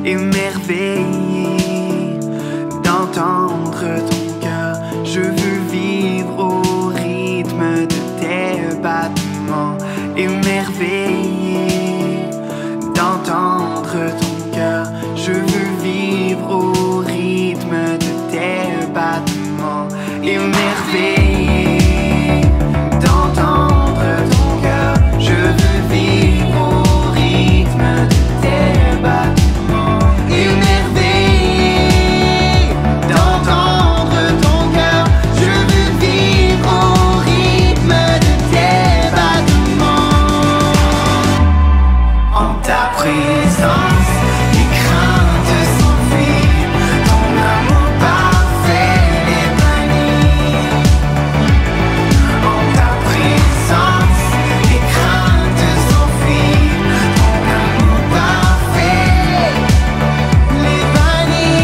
émerveillé d'entendre ton cœur. Je veux vivre au rythme de tes battements, émerveillé d'entendre ton cœur. Je veux vivre au rythme de tes battements, émerveillé d'entendre ton cœur. Je veux vivre au rythme de tes battements, émerveillé d'entendre ton cœur. Je veux vivre au rythme de tes battements. En ta présence, les craintes s'enfuient, ton amour parfait est banni. En ta présence, les craintes s'enfuient, ton amour parfait est banni.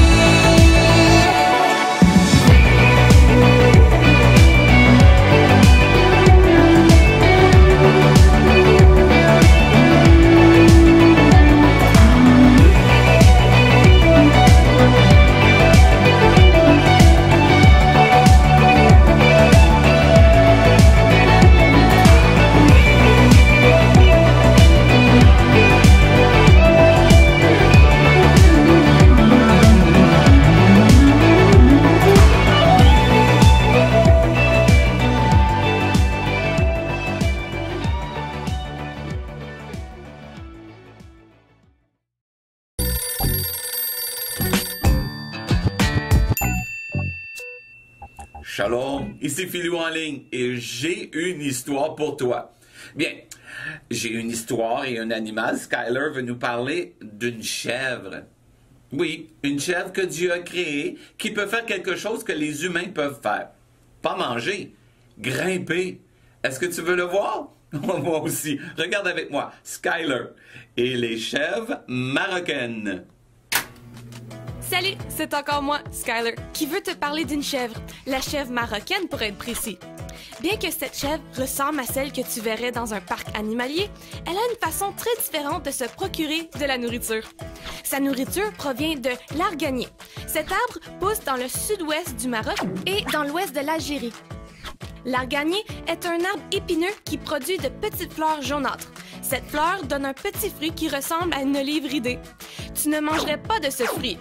Shalom, ici Philou en ligne et j'ai une histoire pour toi. Bien, j'ai une histoire et un animal. Skyler veut nous parler d'une chèvre. Oui, une chèvre que Dieu a créée qui peut faire quelque chose que les humains peuvent faire. Pas manger, grimper. Est-ce que tu veux le voir? Moi aussi. Regarde avec moi, Skyler et les chèvres marocaines. Salut, c'est encore moi, Skyler, qui veut te parler d'une chèvre, la chèvre marocaine pour être précis. Bien que cette chèvre ressemble à celle que tu verrais dans un parc animalier, elle a une façon très différente de se procurer de la nourriture. Sa nourriture provient de l'arganier. Cet arbre pousse dans le sud-ouest du Maroc et dans l'ouest de l'Algérie. L'arganier est un arbre épineux qui produit de petites fleurs jaunâtres. Cette fleur donne un petit fruit qui ressemble à une olive ridée. Tu ne mangerais pas de ce fruit.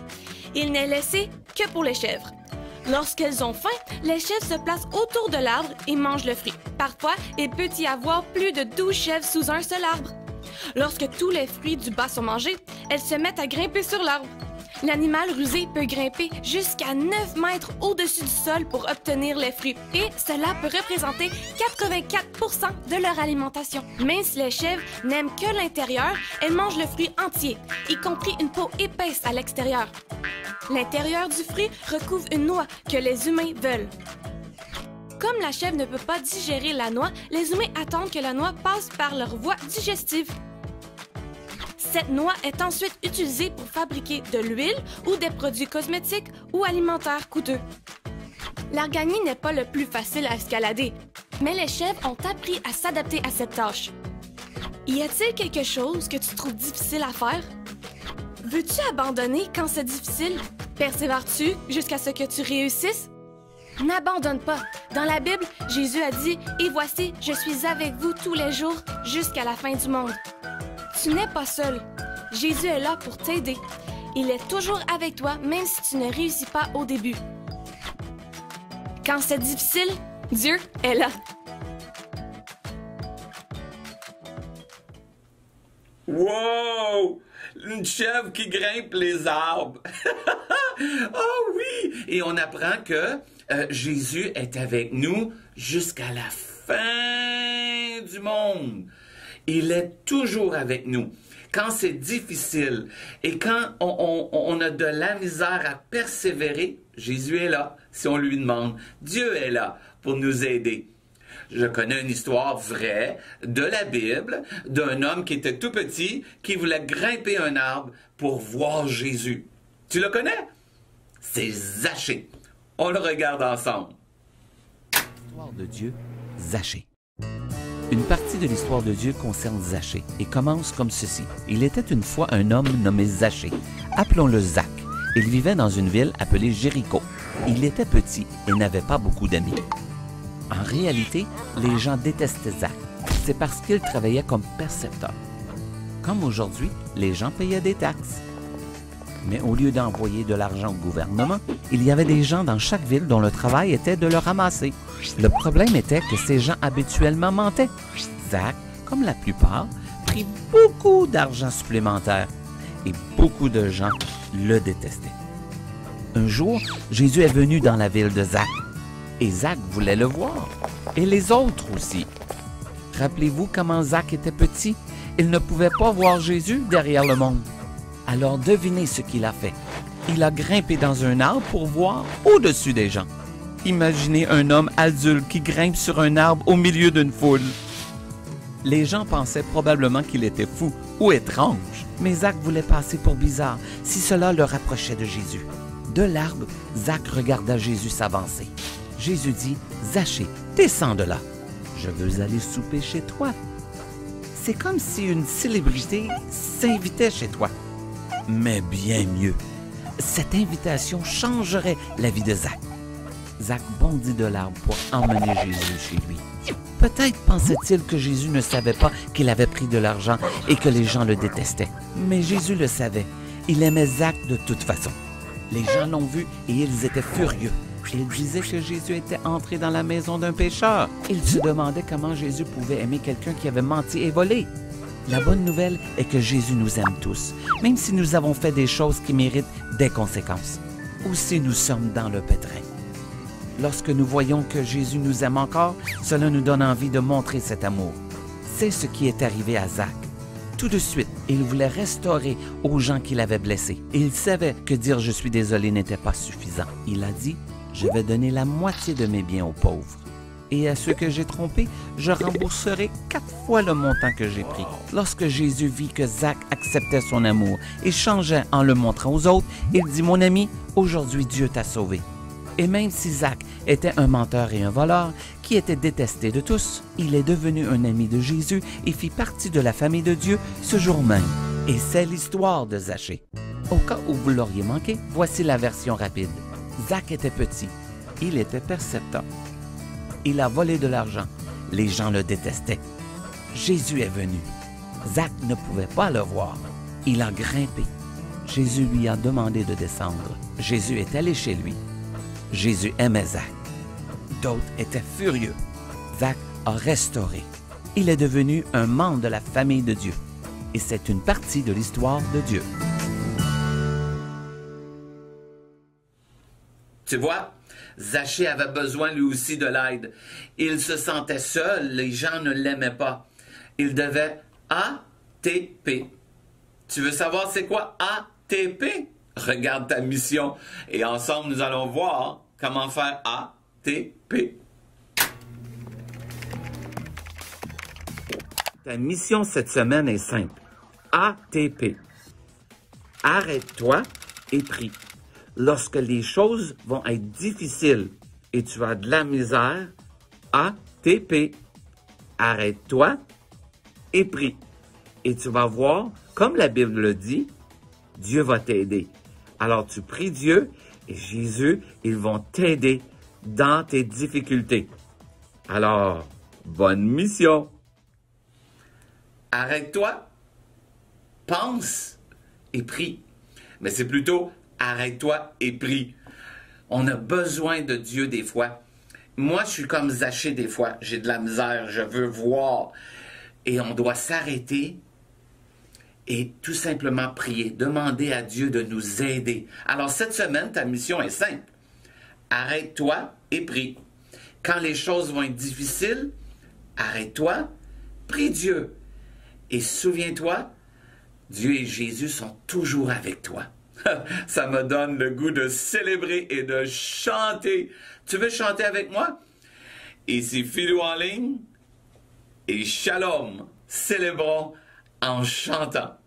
Il n'est laissé que pour les chèvres. Lorsqu'elles ont faim, les chèvres se placent autour de l'arbre et mangent le fruit. Parfois, il peut y avoir plus de 12 chèvres sous un seul arbre. Lorsque tous les fruits du bas sont mangés, elles se mettent à grimper sur l'arbre. L'animal rusé peut grimper jusqu'à 9 mètres au-dessus du sol pour obtenir les fruits et cela peut représenter 84% de leur alimentation. Même si les chèvres n'aiment que l'intérieur, elles mangent le fruit entier, y compris une peau épaisse à l'extérieur. L'intérieur du fruit recouvre une noix que les humains veulent. Comme la chèvre ne peut pas digérer la noix, les humains attendent que la noix passe par leur voie digestive. Cette noix est ensuite utilisée pour fabriquer de l'huile ou des produits cosmétiques ou alimentaires coûteux. L'arganier n'est pas le plus facile à escalader, mais les chèvres ont appris à s'adapter à cette tâche. Y a-t-il quelque chose que tu trouves difficile à faire? Veux-tu abandonner quand c'est difficile? Persévères-tu jusqu'à ce que tu réussisses? N'abandonne pas. Dans la Bible, Jésus a dit « Et voici, je suis avec vous tous les jours jusqu'à la fin du monde ». Tu n'es pas seul. Jésus est là pour t'aider. Il est toujours avec toi, même si tu ne réussis pas au début. Quand c'est difficile, Dieu est là. Wow! Une chèvre qui grimpe les arbres. Oh oui! Et on apprend que Jésus est avec nous jusqu'à la fin du monde. Il est toujours avec nous. Quand c'est difficile et quand on a de la misère à persévérer, Jésus est là si on lui demande. Dieu est là pour nous aider. Je connais une histoire vraie de la Bible d'un homme qui était tout petit, qui voulait grimper un arbre pour voir Jésus. Tu le connais? C'est Zachée. On le regarde ensemble. Histoire de Dieu, Zachée. Une partie de l'histoire de Dieu concerne Zachée et commence comme ceci. Il était une fois un homme nommé Zachée. Appelons-le Zach. Il vivait dans une ville appelée Jéricho. Il était petit et n'avait pas beaucoup d'amis. En réalité, les gens détestaient Zach. C'est parce qu'il travaillait comme percepteur. Comme aujourd'hui, les gens payaient des taxes. Mais au lieu d'envoyer de l'argent au gouvernement, il y avait des gens dans chaque ville dont le travail était de le ramasser. Le problème était que ces gens habituellement mentaient. Zach, comme la plupart, prit beaucoup d'argent supplémentaire et beaucoup de gens le détestaient. Un jour, Jésus est venu dans la ville de Zach et Zach voulait le voir, et les autres aussi. Rappelez-vous comment Zach était petit? Il ne pouvait pas voir Jésus derrière le monde. Alors devinez ce qu'il a fait. Il a grimpé dans un arbre pour voir au-dessus des gens. Imaginez un homme adulte qui grimpe sur un arbre au milieu d'une foule. Les gens pensaient probablement qu'il était fou ou étrange, mais Zach voulait passer pour bizarre si cela le rapprochait de Jésus. De l'arbre, Zach regarda Jésus s'avancer. Jésus dit, « Zachée, descends de là. Je veux aller souper chez toi. » C'est comme si une célébrité s'invitait chez toi. Mais bien mieux, cette invitation changerait la vie de Zach. Zach bondit de l'arbre pour emmener Jésus chez lui. Peut-être pensait-il que Jésus ne savait pas qu'il avait pris de l'argent et que les gens le détestaient. Mais Jésus le savait. Il aimait Zach de toute façon. Les gens l'ont vu et ils étaient furieux. Ils disaient que Jésus était entré dans la maison d'un pécheur. Ils se demandaient comment Jésus pouvait aimer quelqu'un qui avait menti et volé. La bonne nouvelle est que Jésus nous aime tous, même si nous avons fait des choses qui méritent des conséquences, ou si nous sommes dans le pétrin. Lorsque nous voyons que Jésus nous aime encore, cela nous donne envie de montrer cet amour. C'est ce qui est arrivé à Zach. Tout de suite, il voulait restaurer aux gens qu'il avait blessés. Il savait que dire « je suis désolé » n'était pas suffisant. Il a dit « je vais donner la moitié de mes biens aux pauvres. Et à ceux que j'ai trompés, je rembourserai 4 fois le montant que j'ai pris. » Lorsque Jésus vit que Zach acceptait son amour et changeait en le montrant aux autres, il dit « Mon ami, aujourd'hui Dieu t'a sauvé. » Et même si Zach était un menteur et un voleur, qui était détesté de tous, il est devenu un ami de Jésus et fit partie de la famille de Dieu ce jour même. Et c'est l'histoire de Zachée. Au cas où vous l'auriez manqué, voici la version rapide. Zach était petit. Il était percepteur. Il a volé de l'argent. Les gens le détestaient. Jésus est venu. Zach ne pouvait pas le voir. Il a grimpé. Jésus lui a demandé de descendre. Jésus est allé chez lui. Jésus aimait Zach. D'autres étaient furieux. Zach a restauré. Il est devenu un membre de la famille de Dieu. Et c'est une partie de l'histoire de Dieu. Tu vois, Zachée avait besoin lui aussi de l'aide. Il se sentait seul, les gens ne l'aimaient pas. Il devait ATP. Tu veux savoir c'est quoi ATP? Regarde ta mission et ensemble nous allons voir comment faire ATP. Ta mission cette semaine est simple. ATP. Arrête-toi et prie. Lorsque les choses vont être difficiles et tu as de la misère, ATP. Arrête-toi et prie. Et tu vas voir, comme la Bible le dit, Dieu va t'aider. Alors tu pries Dieu et Jésus, ils vont t'aider dans tes difficultés. Alors, bonne mission. Arrête-toi, pense et prie. Mais c'est plutôt arrête-toi et prie. On a besoin de Dieu des fois. Moi, je suis comme Zachée des fois. J'ai de la misère, je veux voir. Et on doit s'arrêter et tout simplement prier, demander à Dieu de nous aider. Alors cette semaine, ta mission est simple. Arrête-toi et prie. Quand les choses vont être difficiles, arrête-toi, prie Dieu. Et souviens-toi, Dieu et Jésus sont toujours avec toi. Ça me donne le goût de célébrer et de chanter. Tu veux chanter avec moi? Ici Philou en ligne et Shalom. Célébrons en chantant.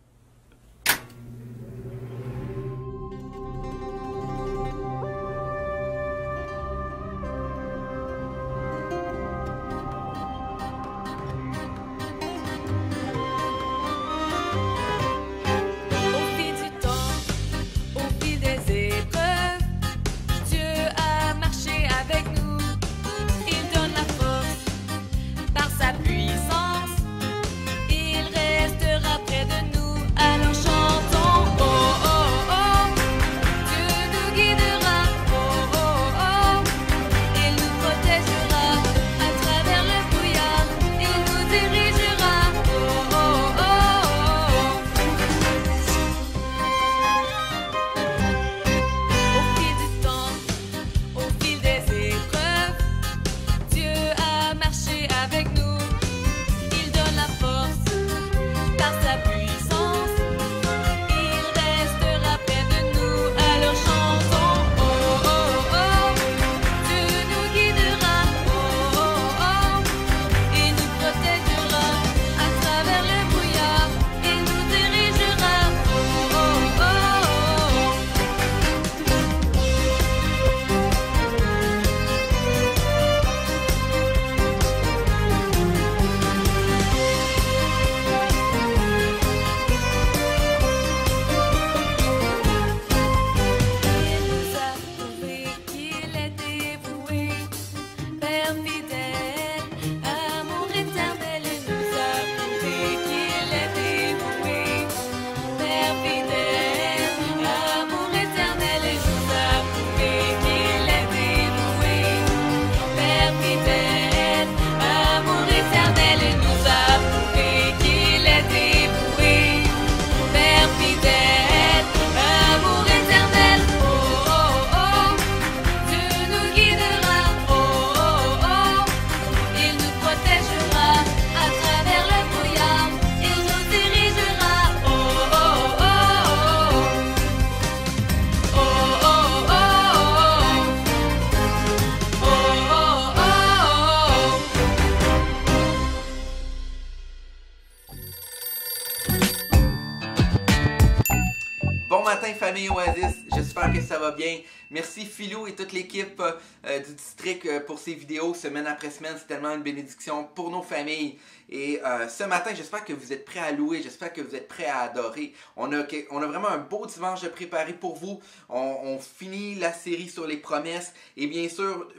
matin, famille Oasis. J'espère que ça va bien. Merci Philou et toute l'équipe du district pour ces vidéos semaine après semaine. C'est tellement une bénédiction pour nos familles. Et ce matin, j'espère que vous êtes prêts à louer. J'espère que vous êtes prêts à adorer. On a vraiment un beau dimanche de préparé pour vous. On finit la série sur les promesses. Et bien sûr...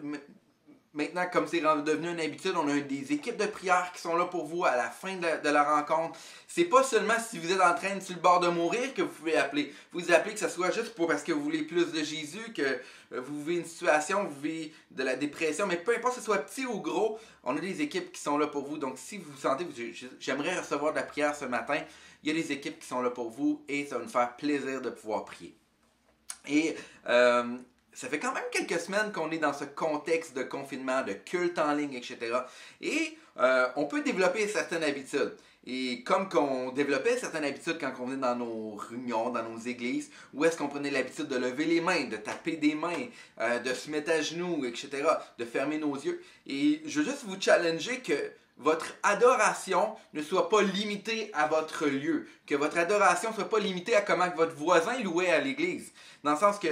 Maintenant, comme c'est devenu une habitude, on a des équipes de prière qui sont là pour vous à la fin de la rencontre. C'est pas seulement si vous êtes en train de sur le bord de mourir que vous pouvez appeler. Vous appelez que ce soit juste parce que vous voulez plus de Jésus, que vous vivez une situation, vous vivez de la dépression, mais peu importe que ce soit petit ou gros, on a des équipes qui sont là pour vous. Donc si vous sentez, j'aimerais recevoir de la prière ce matin, il y a des équipes qui sont là pour vous et ça va nous faire plaisir de pouvoir prier. Et... ça fait quand même quelques semaines qu'on est dans ce contexte de confinement, de culte en ligne, etc. Et on peut développer certaines habitudes. Et comme qu'on développait certaines habitudes quand on venait dans nos réunions, dans nos églises, où est-ce qu'on prenait l'habitude de lever les mains, de taper des mains, de se mettre à genoux, etc., de fermer nos yeux. Et je veux juste vous challenger que votre adoration ne soit pas limitée à votre lieu. Que votre adoration ne soit pas limitée à comment votre voisin louait à l'église. Dans le sens que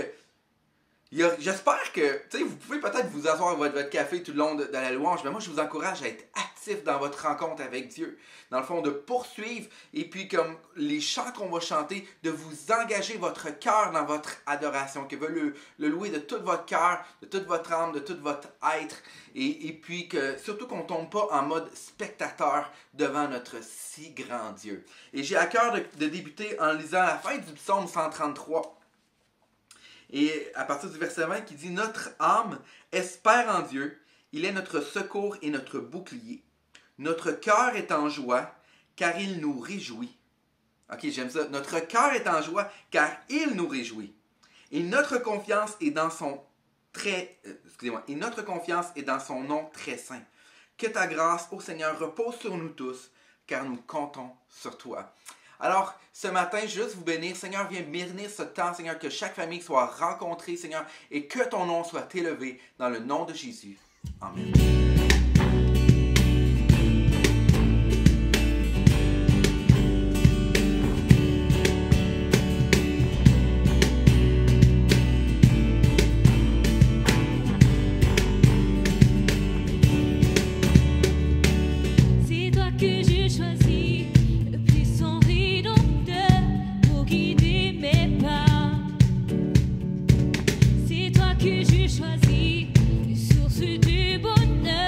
j'espère que, tu sais, vous pouvez peut-être vous asseoir votre café tout le long de la louange, mais moi je vous encourage à être actif dans votre rencontre avec Dieu. Dans le fond, de poursuivre, et puis comme les chants qu'on va chanter, de vous engager votre cœur dans votre adoration, que vous le louer de tout votre cœur, de toute votre âme, de tout votre être, et puis que surtout qu'on ne tombe pas en mode spectateur devant notre si grand Dieu. Et j'ai à cœur de débuter en lisant la fin du psaume 133. Et à partir du verset 20 qui dit « Notre âme espère en Dieu, il est notre secours et notre bouclier. Notre cœur est en joie, car il nous réjouit. » Ok, j'aime ça. Notre cœur est en joie, car il nous réjouit. Et notre confiance est dans son et notre confiance est dans son nom très saint. Que ta grâce, ô Seigneur, repose sur nous tous, car nous comptons sur toi. Alors, ce matin, juste vous bénir. Seigneur, viens bénir ce temps, Seigneur, que chaque famille soit rencontrée, Seigneur, et que ton nom soit élevé dans le nom de Jésus. Amen. C'est toi que j'ai choisi, source du bonheur.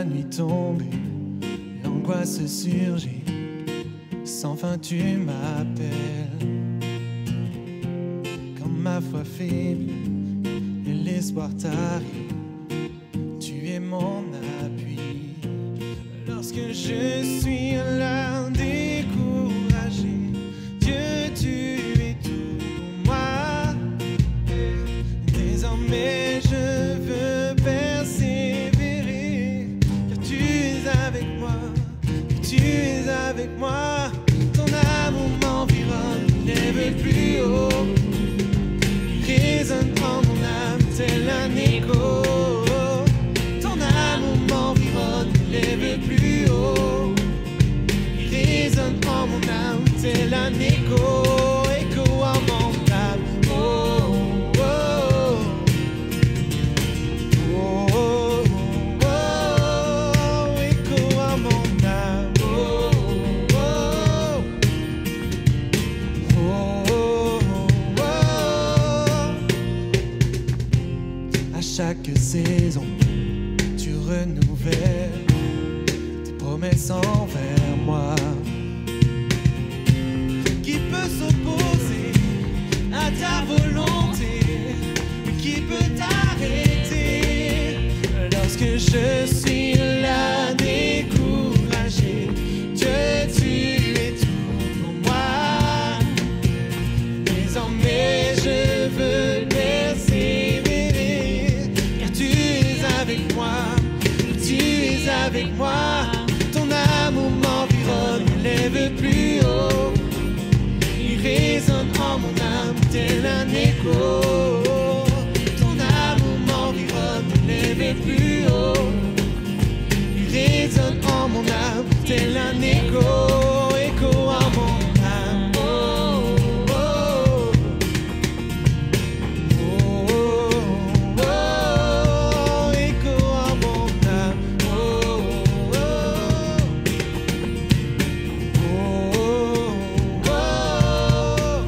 la nuit tombée, l'angoisse surgit, sans fin tu m'appelles. Quand ma foi faiblit et l'espoir t'arrive, tu es mon appui. Lorsque je suis là découragé, Dieu, tu es tout pour moi. Désormais je veux persévérer, car tu es avec moi, tu es avec moi. Ton amour m'environne, lève plus haut, résonne en mon âme tel un écho. Ton amour m'environne, lève plus haut, résonne en mon âme tel un écho, écho en mon âme. Oh, oh, oh, oh, oh, écho en mon âme. Oh, oh, oh, oh, oh. À chaque saison, tu renouvelles tes promesses envers moi. Qui peut s'opposer à ta volonté? Qui peut t'arrêter lorsque je suis là découragé? Dieu, tu es tout pour moi. Désormais je veux persévérer, car tu es avec moi, tu es avec moi. Ton amour m'environne, lève plus haut, il résonne en mon âme tel un écho. Ton amour m'environne, lève plus haut, il résonne en mon âme tel un écho, écho en mon âme. Oh, oh, oh, oh, oh, écho en mon âme. Oh, oh, oh, oh.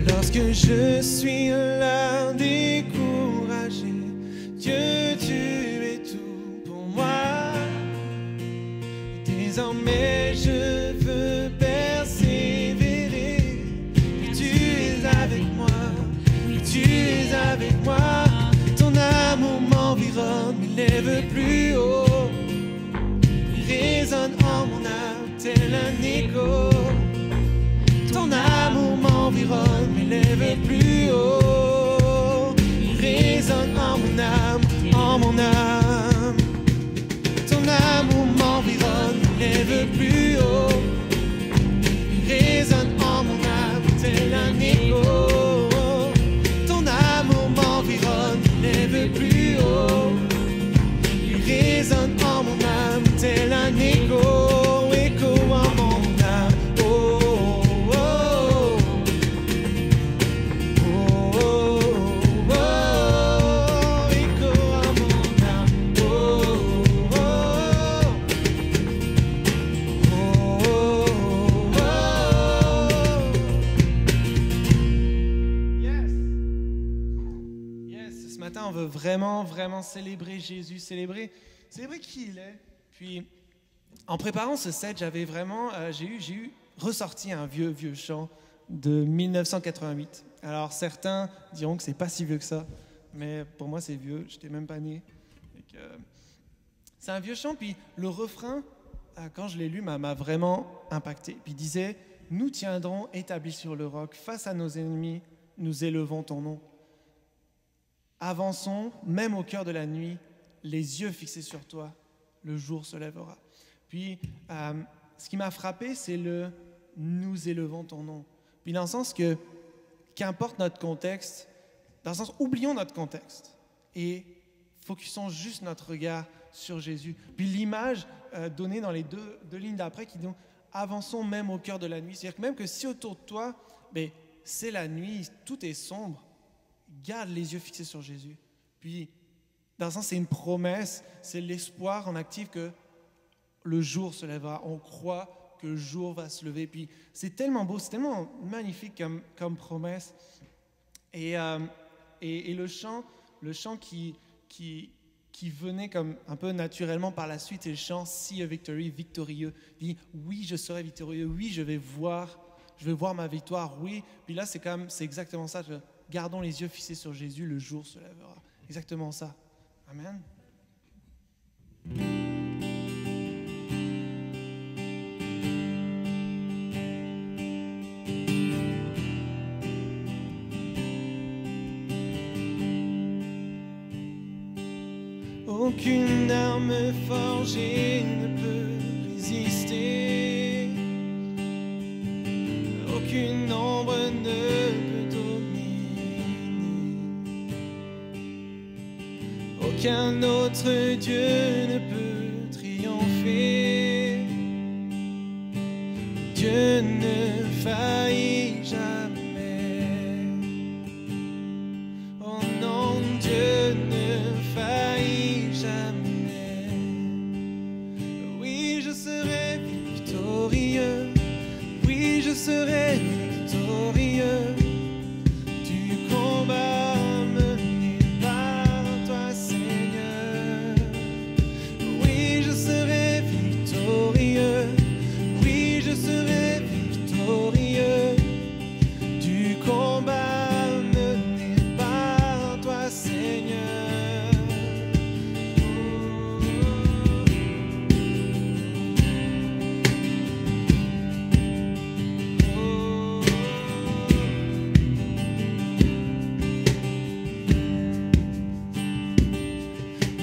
Lorsque je suis là découragé, Dieu, tu es tout pour moi. Désormais je veux persévérer, car tu es avec moi, car tu es avec moi. Ton amour m'environne, il lève plus haut, il résonne en mon âme tel un écho. Ton amour m'environne, il lève plus haut, il résonne en mon âme, en mon âme. Ton amour m'environne, il lève plus haut, il résonne en mon âme tel un écho. Ton amour m'environne, il lève plus haut, il résonne en mon âme tel un écho, écho en mon âme. Oh, oh, oh. Oh, oh, oh, écho en mon âme. Oh, oh, oh, oh. Yes. Yes, ce matin, on veut vraiment célébrer Jésus, célébrer qui il est. Puis, en préparant ce set, j'avais vraiment, j'ai eu ressorti un vieux chant de 1988. Alors, certains diront que c'est pas si vieux que ça, mais pour moi, c'est vieux. J'étais même pas né. C'est un vieux chant, puis le refrain, quand je l'ai lu, m'a vraiment impacté. Puis il disait « Nous tiendrons établis sur le roc, face à nos ennemis, nous élevons ton nom. Avançons, même au cœur de la nuit, les yeux fixés sur toi, le jour se lèvera. » Puis, ce qui m'a frappé, c'est le « nous élevons ton nom ». Puis dans le sens que, qu'importe notre contexte, dans le sens, oublions notre contexte et focusons juste notre regard sur Jésus. Puis l'image donnée dans les deux lignes d'après qui dit « avançons même au cœur de la nuit ». C'est-à-dire que même que si autour de toi, c'est la nuit, tout est sombre, garde les yeux fixés sur Jésus. Puis, dans le sens, c'est une promesse, c'est l'espoir en active que le jour se lèvera. On croit que le jour va se lever. Puis c'est tellement beau, c'est tellement magnifique comme promesse. Et le chant qui qui venait comme un peu naturellement par la suite, et le chant See a Victory, victorieux. Il dit oui, je serai victorieux, oui, je vais voir ma victoire, oui. Puis là, c'est exactement ça. Gardons les yeux fixés sur Jésus, le jour se lèvera. Exactement ça. Amen. Aucune arme forgée ne peut résister. Aucune ombre ne peut dominer. Aucun autre Dieu ne peut triompher. Dieu ne faillit jamais. Oh non, Dieu ne faillit jamais. Oui, je serai victorieux. Oui, je serai victorieux. Du combat mené par toi, Seigneur. Oui, je serai victorieux. Oui, je serai victorieux. Du combat mené par toi, Seigneur.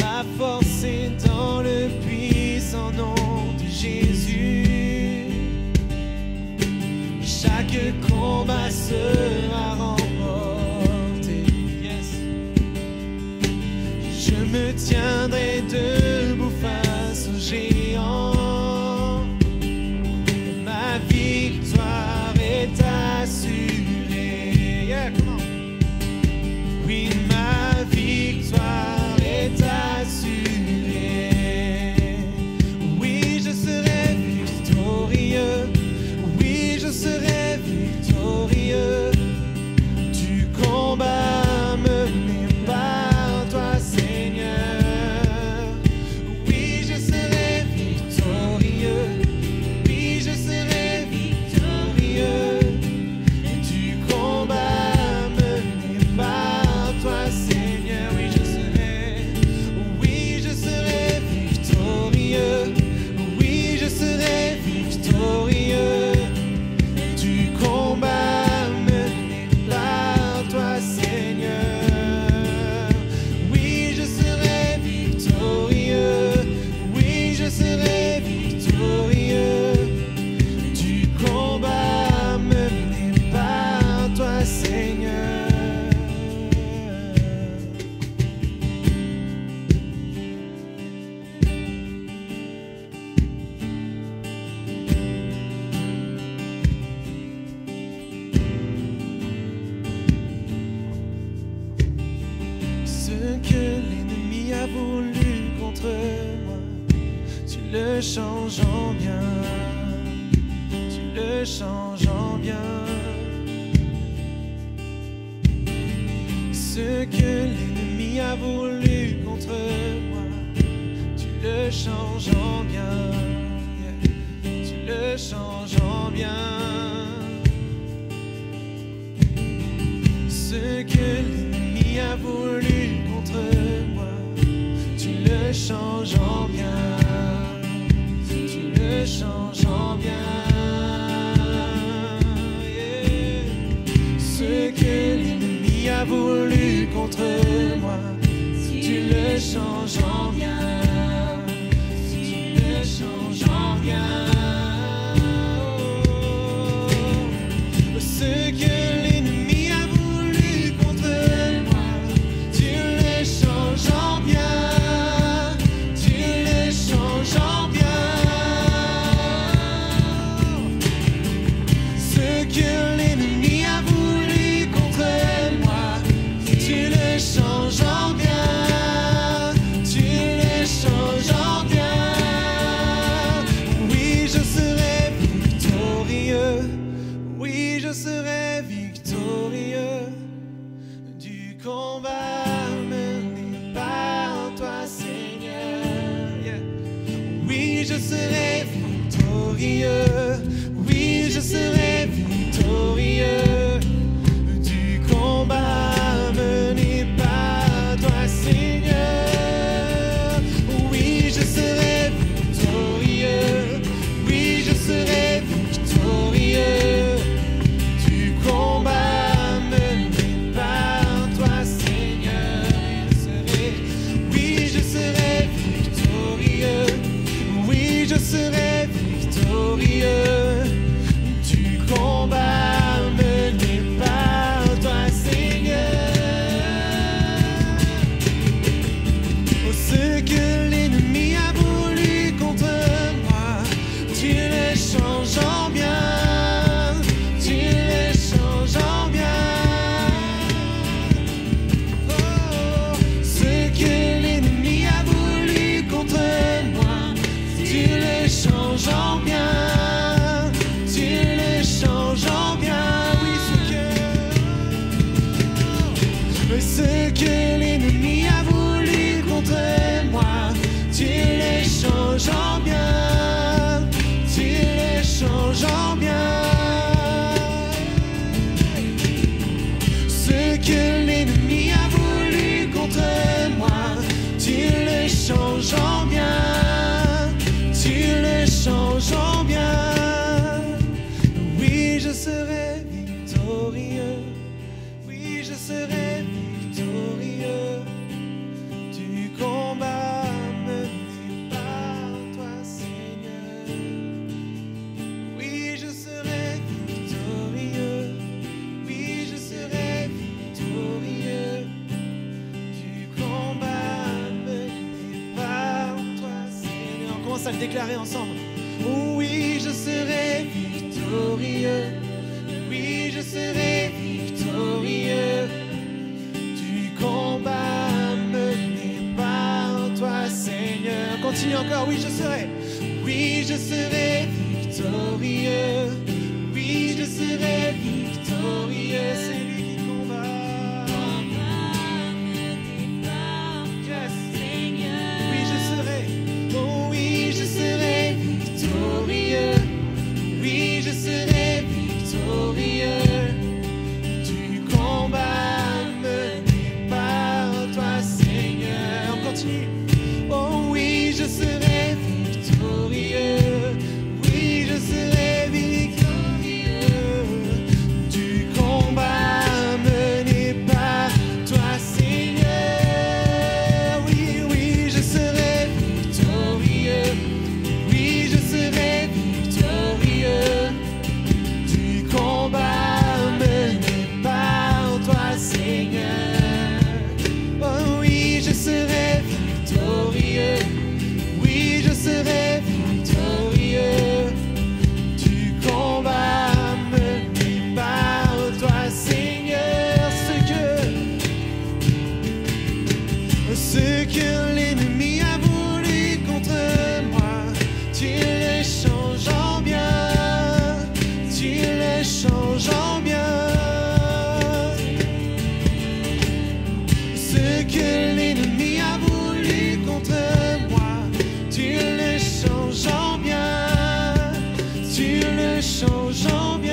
Ma force est dans le puissant nom de Jésus. Chaque combat sera remporté. Yes. Je me tiendrai debout face aux géants. Ma victoire est assurée. Yeah, come on. Oui, ma victoire est assurée. Oui, je serai victorieux. Oui, je serai victorieux. Du combat mené par toi, Seigneur. Oui, je serai victorieux. Oui, je serai victorieux. Du combat mené par toi, Seigneur. Oui, je serai victorieux. Oui, je serai victorieux. Du combat mené par toi, Seigneur. Oui, je serai victorieux. Oui, je serai victorieux. Du combat mené par toi, Seigneur. Ce que l'ennemi a voulu contre moi, tu le changes en bien. Tu le changes en bien. Ce que l'ennemi a voulu contre moi, tu le changes en bien. Yeah. Tu le changes en bien. Ce que l'ennemi a voulu contre moi, tu le changes en bien. Tu le changes en bien. Yeah. Ce que l'ennemi a voulu contre moi, tu le changes en bien. Tu le changes en bien. Ce que l'ennemi a voulu contre moi, tu le changes en bien. Tu le changes en bien. Ce que l'ennemi a voulu contre moi, tu le changes en bien. Tu le déclarer ensemble. Oh oui, je serai victorieux. Oui, je serai victorieux. Du combat mené par toi, Seigneur. Continue encore. Oui, je serai. Oui, je serai victorieux. Oui, je serai victorieux. C'est lui qui combat. Yes. Oui, je serai. Oh oui, je serai victorieux. Oui, je serai victorieux. Du combat mené par toi, Seigneur. On continue. Oh oui, je serai victorieux. Oui, je serai victorieux. Du combat mené par toi, Seigneur. Oui, oui, je serai victorieux. Oui, je serai victorieux. Du combat mené par toi, Seigneur. Oh oui, je serai victorieux. Oui, je serai victorieux. Du combat mené par toi, Seigneur. Ce que l'ennemi a voulu contre moi, tu le changes en bien. Tu le changes en bien. Ce que l'ennemi a voulu contre moi, tu le changes en bien. Tu le changes en bien.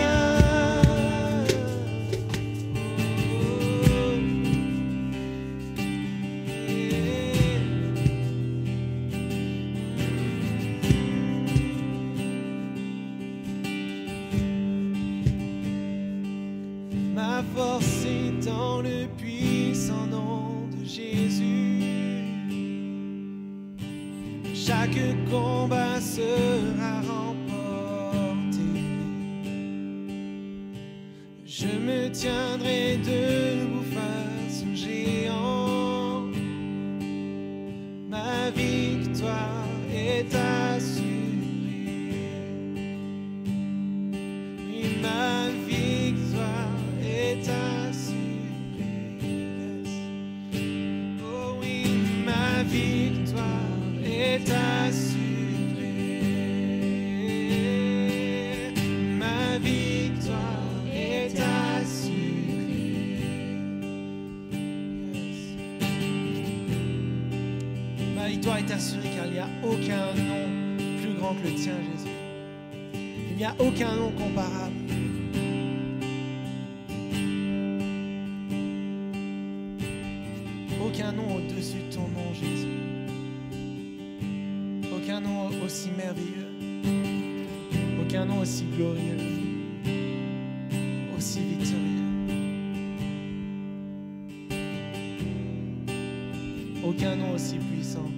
Ma force est dans le puissant nom de Jésus. Chaque combat sera remporté. Je me tiendrai debout face aux géants. Ma victoire est assurée. Oui, ma victoire est assurée. Yes. Oh oui, ma victoire est assurée. Ma victoire est assurée. Yes. Ma victoire est assurée car il n'y a aucun nom plus grand que le tien, Jésus. Il n'y a aucun nom comparable. Aucun nom au-dessus de ton nom, Jésus. Aucun nom aussi merveilleux. Aucun nom aussi glorieux. Aussi victorieux. Aucun nom aussi puissant.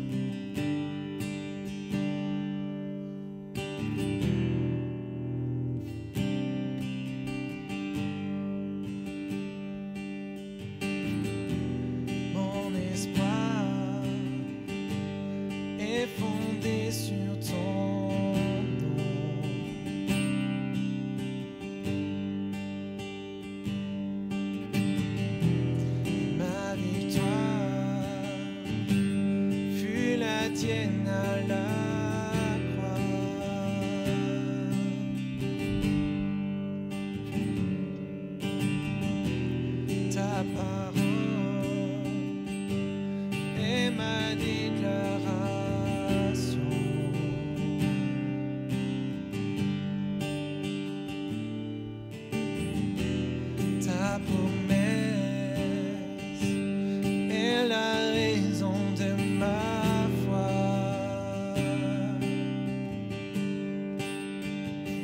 Mon espoir est fondé sur ton nom. Ma victoire fut la tienne à la croix. Ta parole est ma déclaration. Ta promesse est la raison de ma foi.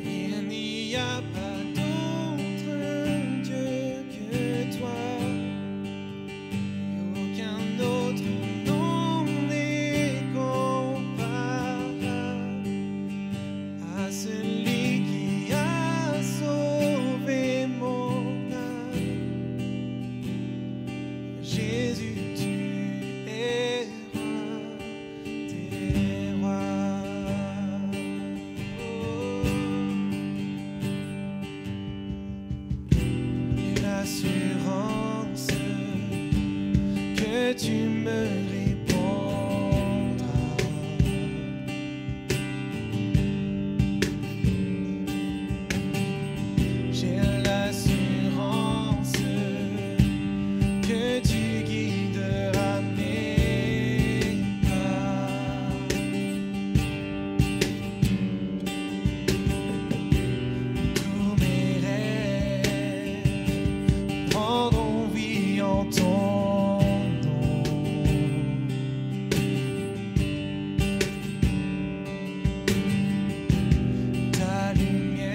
Il n'y a pas d'autre Dieu que toi. Aucun autre nom n'est comparable à celui qui a sauvé mon âme. Jésus, tu es roi des rois. l'assurance que tu me répondras. J'ai l'assurance que tu guideras mes pas. Tous mes rêves prendront vie en ton nom. Ta lumière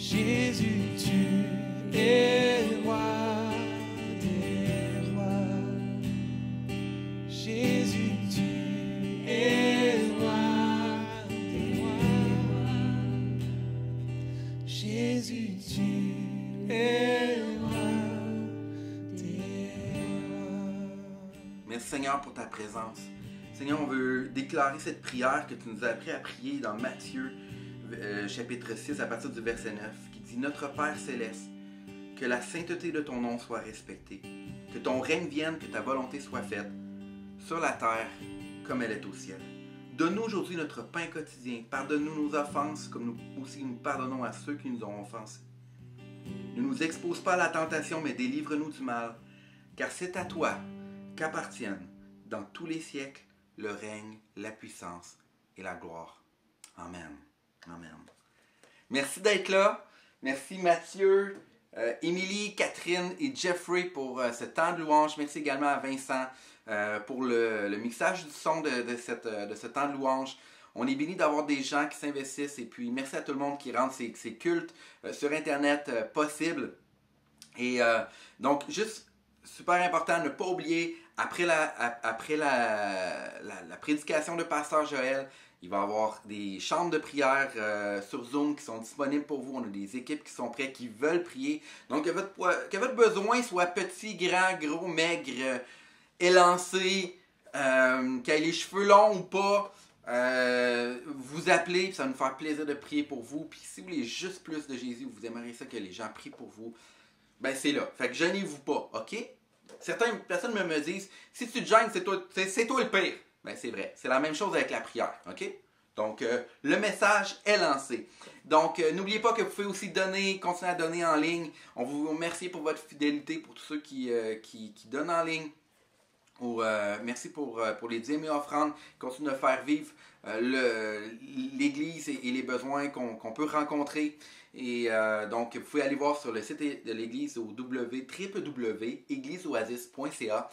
Jésus, tu es roi des rois. Jésus, tu es roi des rois. Jésus, tu es roi des rois. Merci Seigneur pour ta présence. Seigneur, on veut déclarer cette prière que tu nous as appris à prier dans Matthieu, chapitre 6, à partir du verset 9, qui dit « Notre Père céleste, que la sainteté de ton nom soit respectée, que ton règne vienne, que ta volonté soit faite, sur la terre comme elle est au ciel. Donne-nous aujourd'hui notre pain quotidien. Pardonne-nous nos offenses, comme nous aussi nous pardonnons à ceux qui nous ont offensés. Ne nous expose pas à la tentation, mais délivre-nous du mal, car c'est à toi qu'appartiennent, dans tous les siècles, le règne, la puissance et la gloire. Amen. Amen. Merci d'être là. Merci Mathieu, Émilie, Catherine et Jeffrey pour ce temps de louange. Merci également à Vincent pour le mixage du son de ce temps de louange. On est béni d'avoir des gens qui s'investissent et puis merci à tout le monde qui rend ces cultes sur Internet possibles. Et donc, juste super important, ne pas oublier, après la prédication de Pasteur Joël, il va y avoir des chambres de prière sur Zoom qui sont disponibles pour vous. On a des équipes qui sont prêtes, qui veulent prier. Donc, que votre besoin soit petit, grand, gros, maigre, élancé, qu'il ait les cheveux longs ou pas, vous appelez, ça va nous faire plaisir de prier pour vous. Puis si vous voulez juste plus de Jésus, vous aimeriez ça que les gens prient pour vous, ben c'est là. Fait que gênez-vous pas, ok? Certaines personnes me disent, si tu te gênes, c'est toi le pire. Ben c'est vrai, c'est la même chose avec la prière, ok? Donc, le message est lancé. Donc, n'oubliez pas que vous pouvez aussi continuer à donner en ligne. On vous remercie pour votre fidélité, pour tous ceux qui donnent en ligne. Merci pour les dîmes et offrandes. Continuez de faire vivre l'Église et les besoins qu'on peut rencontrer. Et donc, vous pouvez aller voir sur le site de l'Église au www.égliseoasis.ca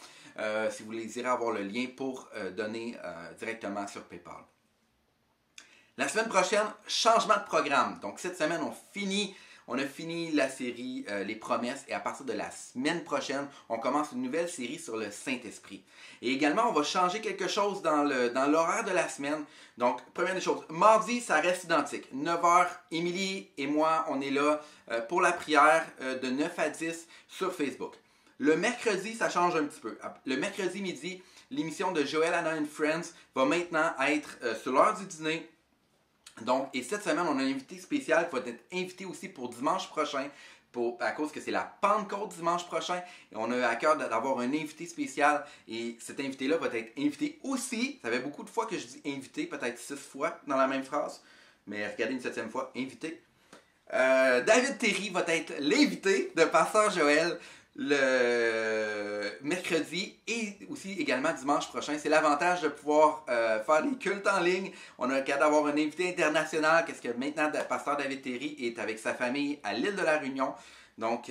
si vous désirez avoir le lien pour donner directement sur PayPal. La semaine prochaine, changement de programme. Donc, cette semaine, on a fini la série Les Promesses et à partir de la semaine prochaine, on commence une nouvelle série sur le Saint-Esprit. Et également, on va changer quelque chose dans l'horaire de la semaine. Donc, première des choses, mardi, ça reste identique. 9h, Émilie et moi, on est là pour la prière de 9 à 10 sur Facebook. Le mercredi, ça change un petit peu. Le mercredi midi, l'émission de Joël, Anna and Friends va maintenant être sur l'heure du dîner. Donc, et cette semaine, on a un invité spécial qui va être invité aussi pour dimanche prochain, à cause que c'est la Pentecôte dimanche prochain. Et on a à cœur d'avoir un invité spécial. Et cet invité-là va être invité aussi. Ça fait beaucoup de fois que je dis invité, peut-être 6 fois dans la même phrase. Mais regardez une 7e fois, invité. David Terry va être l'invité de Pasteur Joël le mercredi et aussi également dimanche prochain. C'est l'avantage de pouvoir faire des cultes en ligne. On a le cas d'avoir un invité international, parce que maintenant Pasteur David Terry est avec sa famille à l'île de la Réunion. Donc,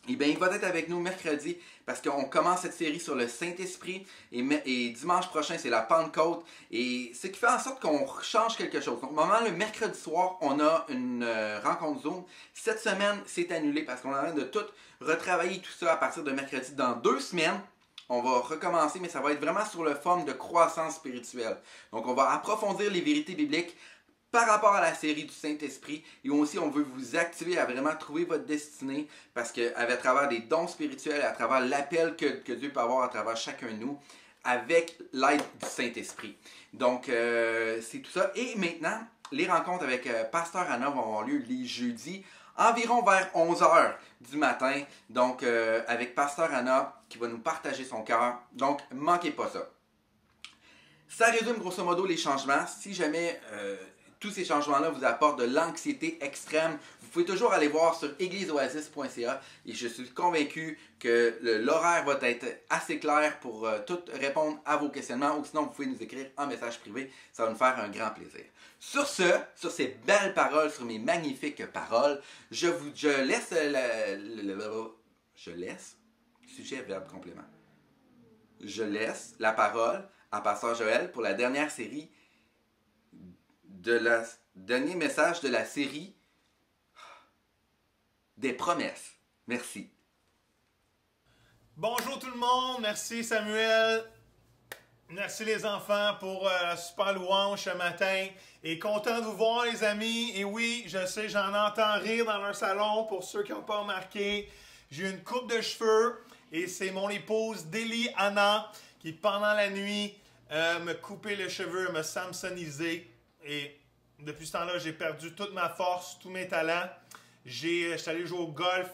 il va être avec nous mercredi parce qu'on commence cette série sur le Saint-Esprit et dimanche prochain, c'est la Pentecôte. Et ce qui fait en sorte qu'on change quelque chose. Donc, au moment, le mercredi soir, on a une rencontre Zoom. Cette semaine, c'est annulé parce qu'on est en train de tout retravailler tout ça à partir de mercredi. Dans 2 semaines, on va recommencer, mais ça va être vraiment sur le forme de croissance spirituelle. Donc, on va approfondir les vérités bibliques par rapport à la série du Saint-Esprit. Et aussi, on veut vous activer à vraiment trouver votre destinée parce qu'à travers des dons spirituels, à travers l'appel que Dieu peut avoir à travers chacun de nous, avec l'aide du Saint-Esprit. Donc, c'est tout ça. Et maintenant, les rencontres avec Pasteur Anna vont avoir lieu les jeudis, environ vers 11h du matin. Donc, avec Pasteur Anna qui va nous partager son cœur. Donc, manquez pas ça. Ça résume grosso modo les changements. Si jamais tous ces changements-là vous apportent de l'anxiété extrême, vous pouvez toujours aller voir sur égliseoasis.ca et je suis convaincu que l'horaire va être assez clair pour tout répondre à vos questionnements ou sinon vous pouvez nous écrire en message privé, ça va nous faire un grand plaisir. Sur ces belles paroles, sur mes magnifiques paroles, je laisse sujet, verbe, complément. Je laisse la parole à Pasteur Joël pour la dernière série dernier message de la série des promesses. Merci. Bonjour tout le monde, merci Samuel. Merci les enfants pour la super louange ce matin. Et content de vous voir les amis. Et oui, je sais, j'en entends rire dans leur salon pour ceux qui n'ont pas remarqué. J'ai une coupe de cheveux et c'est mon épouse Délie Anna qui pendant la nuit me coupait les cheveux, me samsonisait. Et depuis ce temps-là, j'ai perdu toute ma force, tous mes talents. Je suis allé jouer au golf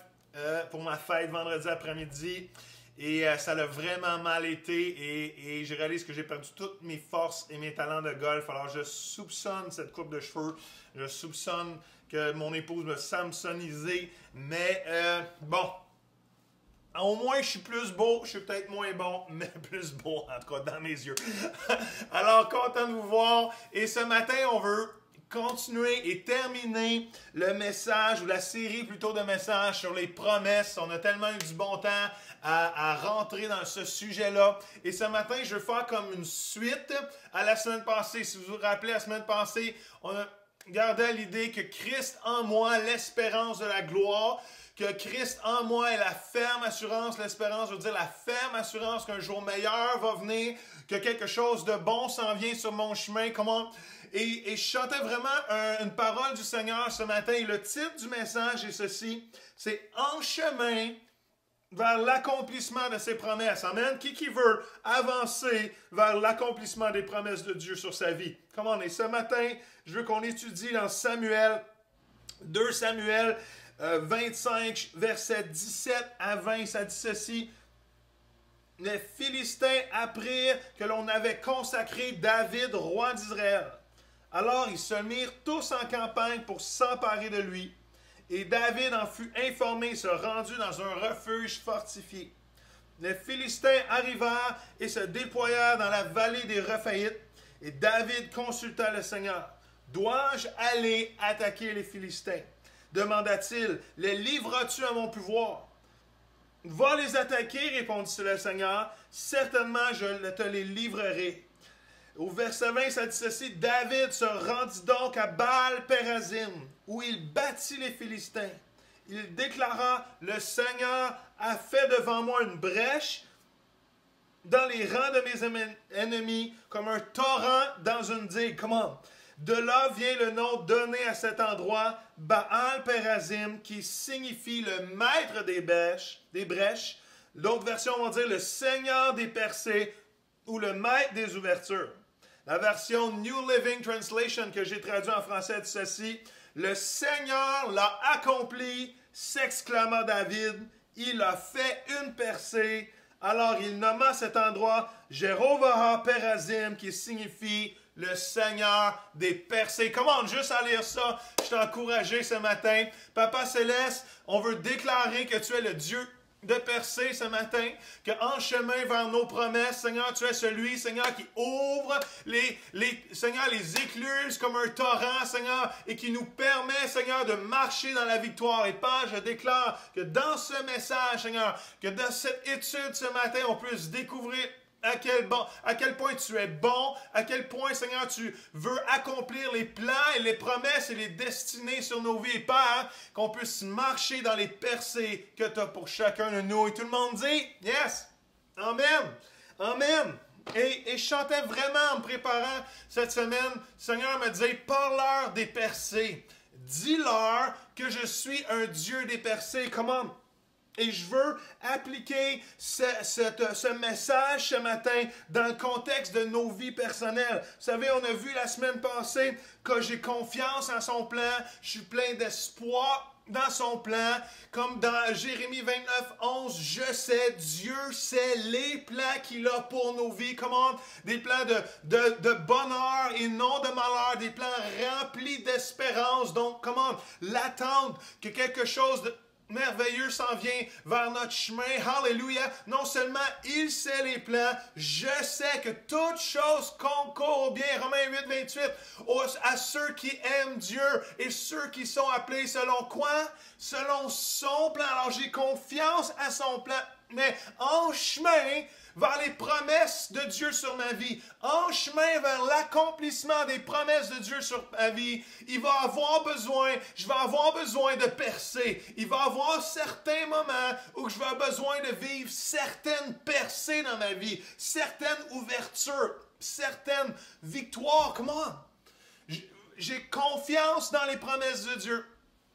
pour ma fête vendredi après-midi. Et ça a vraiment mal été et je réalise que j'ai perdu toutes mes forces et mes talents de golf. Alors je soupçonne cette coupe de cheveux, je soupçonne que mon épouse me samsonisait, mais bon, au moins je suis plus beau, je suis peut-être moins bon, mais plus beau en tout cas dans mes yeux. Alors content de vous voir et ce matin on veut continuer et terminer le message, ou la série plutôt de messages sur les promesses. On a tellement eu du bon temps à rentrer dans ce sujet-là. Et ce matin, je veux faire comme une suite à la semaine passée. Si vous vous rappelez, la semaine passée, on a gardé à l'idée que Christ en moi, l'espérance de la gloire, que Christ en moi est la ferme assurance, l'espérance veut dire la ferme assurance qu'un jour meilleur va venir, que quelque chose de bon s'en vient sur mon chemin. Comment? Et je chantais vraiment une parole du Seigneur ce matin. Et le titre du message est ceci, c'est « En chemin vers l'accomplissement de ses promesses ». Amen. Qui veut avancer vers l'accomplissement des promesses de Dieu sur sa vie? Comment? Et ce matin, je veux qu'on étudie dans Samuel, 2 Samuel 25, versets 17 à 20. Ça dit ceci. Les Philistins apprirent que l'on avait consacré David roi d'Israël. Alors ils se mirent tous en campagne pour s'emparer de lui. Et David en fut informé et se rendit dans un refuge fortifié. Les Philistins arrivèrent et se déployèrent dans la vallée des Rephaïtes. Et David consulta le Seigneur. « Dois-je aller attaquer les Philistins ?» demanda-t-il. « Les livreras-tu à mon pouvoir ?» « Va les attaquer, répondit le Seigneur. « Certainement, je te les livrerai. » Au verset 20, ça dit ceci. « David se rendit donc à Baal-Pérazim, où il battit les Philistins. Il déclara, « Le Seigneur a fait devant moi une brèche dans les rangs de mes ennemis, comme un torrent dans une digue. » Comment? De là vient le nom donné à cet endroit, Baal-Pérazim, qui signifie le maître des brèches. D'autres versions vont dire le Seigneur des percées ou le maître des ouvertures. La version New Living Translation que j'ai traduit en français dit ceci. Le Seigneur l'a accompli, s'exclama David. Il a fait une percée. Alors il nomma cet endroit Jéhovah Pérazim, qui signifie le Seigneur des percées. Comment juste à lire ça, je t'ai encouragé ce matin. Papa Céleste, on veut déclarer que tu es le Dieu de percées ce matin, qu'en chemin vers nos promesses, Seigneur, tu es celui, Seigneur, qui ouvre Seigneur, les écluses comme un torrent, Seigneur, et qui nous permet, Seigneur, de marcher dans la victoire. Et Père, je déclare que dans ce message, Seigneur, que dans cette étude ce matin, on puisse découvrir à quel point tu es bon, à quel point, Seigneur, tu veux accomplir les plans et les promesses et les destinées sur nos vies. Père, qu'on puisse marcher dans les percées que tu as pour chacun de nous. Et tout le monde dit, yes, amen, amen. Et je chantais vraiment en me préparant cette semaine, le Seigneur me disait, parle-leur des percées. Dis-leur que je suis un Dieu des percées. Comment? Et je veux appliquer ce message ce matin dans le contexte de nos vies personnelles. Vous savez, on a vu la semaine passée que j'ai confiance en son plan, je suis plein d'espoir dans son plan. Comme dans Jérémie 29, 11, je sais, Dieu sait les plans qu'il a pour nos vies. Comment? Des plans de bonheur et non de malheur, des plans remplis d'espérance. Donc, comment? L'attente que quelque chose de merveilleux s'en vient vers notre chemin. Alléluia. Non seulement il sait les plans, je sais que toute chose concourt au bien. Romains 8, 28. À ceux qui aiment Dieu et ceux qui sont appelés selon quoi? Selon son plan. Alors j'ai confiance à son plan. mais en chemin vers les promesses de Dieu sur ma vie, en chemin vers l'accomplissement des promesses de Dieu sur ma vie, je vais avoir besoin de percer. Il va y avoir certains moments où je vais avoir besoin de vivre certaines percées dans ma vie, certaines ouvertures, certaines victoires. Comment? J'ai confiance dans les promesses de Dieu.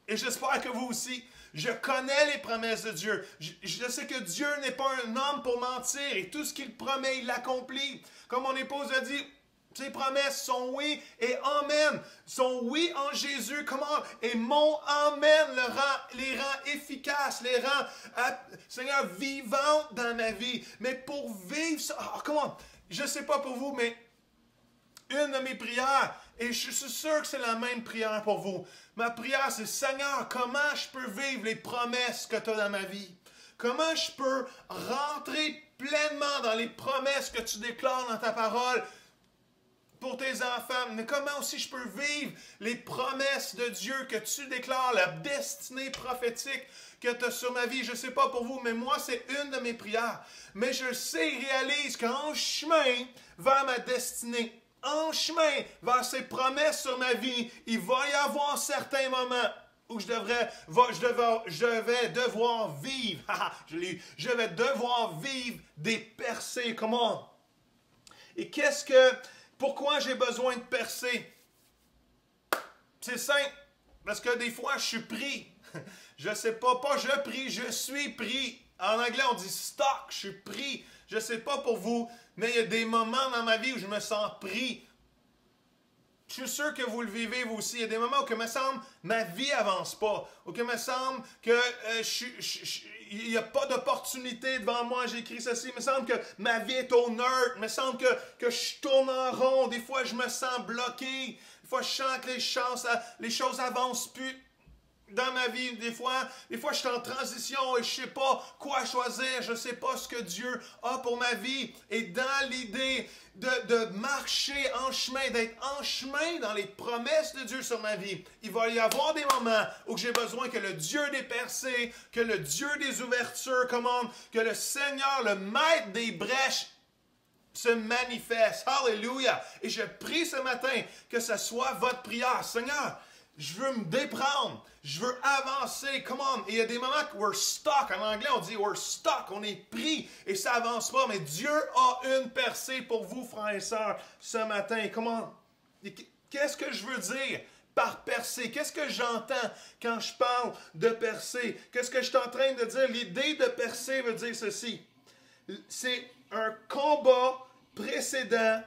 Et j'espère que vous aussi. Je connais les promesses de Dieu. Je sais que Dieu n'est pas un homme pour mentir. Et tout ce qu'il promet, il l'accomplit. Comme mon épouse a dit, ses promesses sont oui et amen. Sont oui en Jésus. Comment? Et mon amen les rend efficaces, les rend, Seigneur, vivantes dans ma vie. Mais pour vivre ça, comment? Je ne sais pas pour vous, mais une de mes prières, et je suis sûr que c'est la même prière pour vous. Ma prière, c'est Seigneur, comment je peux vivre les promesses que tu as dans ma vie? Comment je peux rentrer pleinement dans les promesses que tu déclares dans ta parole pour tes enfants? Mais comment aussi je peux vivre les promesses de Dieu que tu déclares, la destinée prophétique que tu as sur ma vie? Je ne sais pas pour vous, mais moi, c'est une de mes prières. Mais je sais et réalise qu'en chemin vers ma destinée, en chemin vers ses promesses sur ma vie, il va y avoir certains moments où je vais devoir vivre, je vais devoir vivre des percées. Comment? Et pourquoi j'ai besoin de percer? C'est simple, parce que des fois je suis pris. Je sais pas je prie, je suis pris. En anglais on dit stuck, je suis pris. Je sais pas pour vous, mais il y a des moments dans ma vie où je me sens pris. Je suis sûr que vous le vivez vous aussi. Il y a des moments où il me semble ma vie avance pas, où il me semble que il n'y a pas d'opportunité devant moi. J'ai écrit ceci. Il me semble que ma vie est au nerd. Il me semble que je tourne en rond. Des fois, je me sens bloqué. Des fois, je sens que les choses avancent plus dans ma vie. Des fois, je suis en transition et je ne sais pas quoi choisir. Je ne sais pas ce que Dieu a pour ma vie. Et dans l'idée de marcher en chemin, d'être en chemin dans les promesses de Dieu sur ma vie, il va y avoir des moments où j'ai besoin que le Dieu des percées, que le Dieu des ouvertures commande, que le Seigneur, le maître des brèches, se manifeste. Alléluia! Et je prie ce matin que ce soit votre prière. Seigneur, je veux me déprendre. Je veux avancer. Come on. Et il y a des moments que we're stuck. En anglais, on dit we're stuck. On est pris et ça avance pas. Mais Dieu a une percée pour vous, frères et sœurs, ce matin. Come on. Qu'est-ce que je veux dire par percée? Qu'est-ce que j'entends quand je parle de percée? Qu'est-ce que je suis en train de dire? L'idée de percée veut dire ceci. C'est un combat précédent.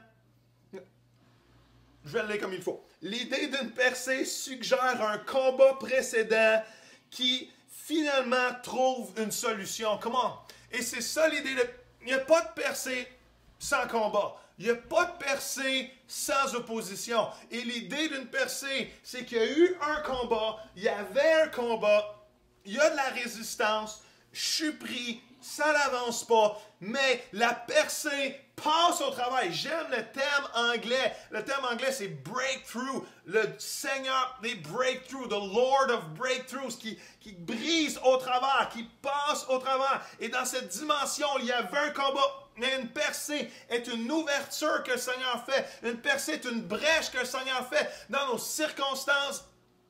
Je vais le lire comme il faut. L'idée d'une percée suggère un combat précédent qui finalement trouve une solution. Comment? Et c'est ça l'idée de... Il n'y a pas de percée sans combat. Il n'y a pas de percée sans opposition. Et l'idée d'une percée, c'est qu'il y a eu un combat, il y avait un combat, il y a de la résistance, je suis pris, ça n'avance pas, mais la percée passe au travail. J'aime le terme anglais. Le terme anglais, c'est breakthrough. Le Seigneur des breakthroughs, the Lord of breakthroughs, qui brise au travers, qui passe au travers. Et dans cette dimension, il y avait un combat. Mais une percée est une ouverture que le Seigneur fait. Une percée est une brèche que le Seigneur fait dans nos circonstances,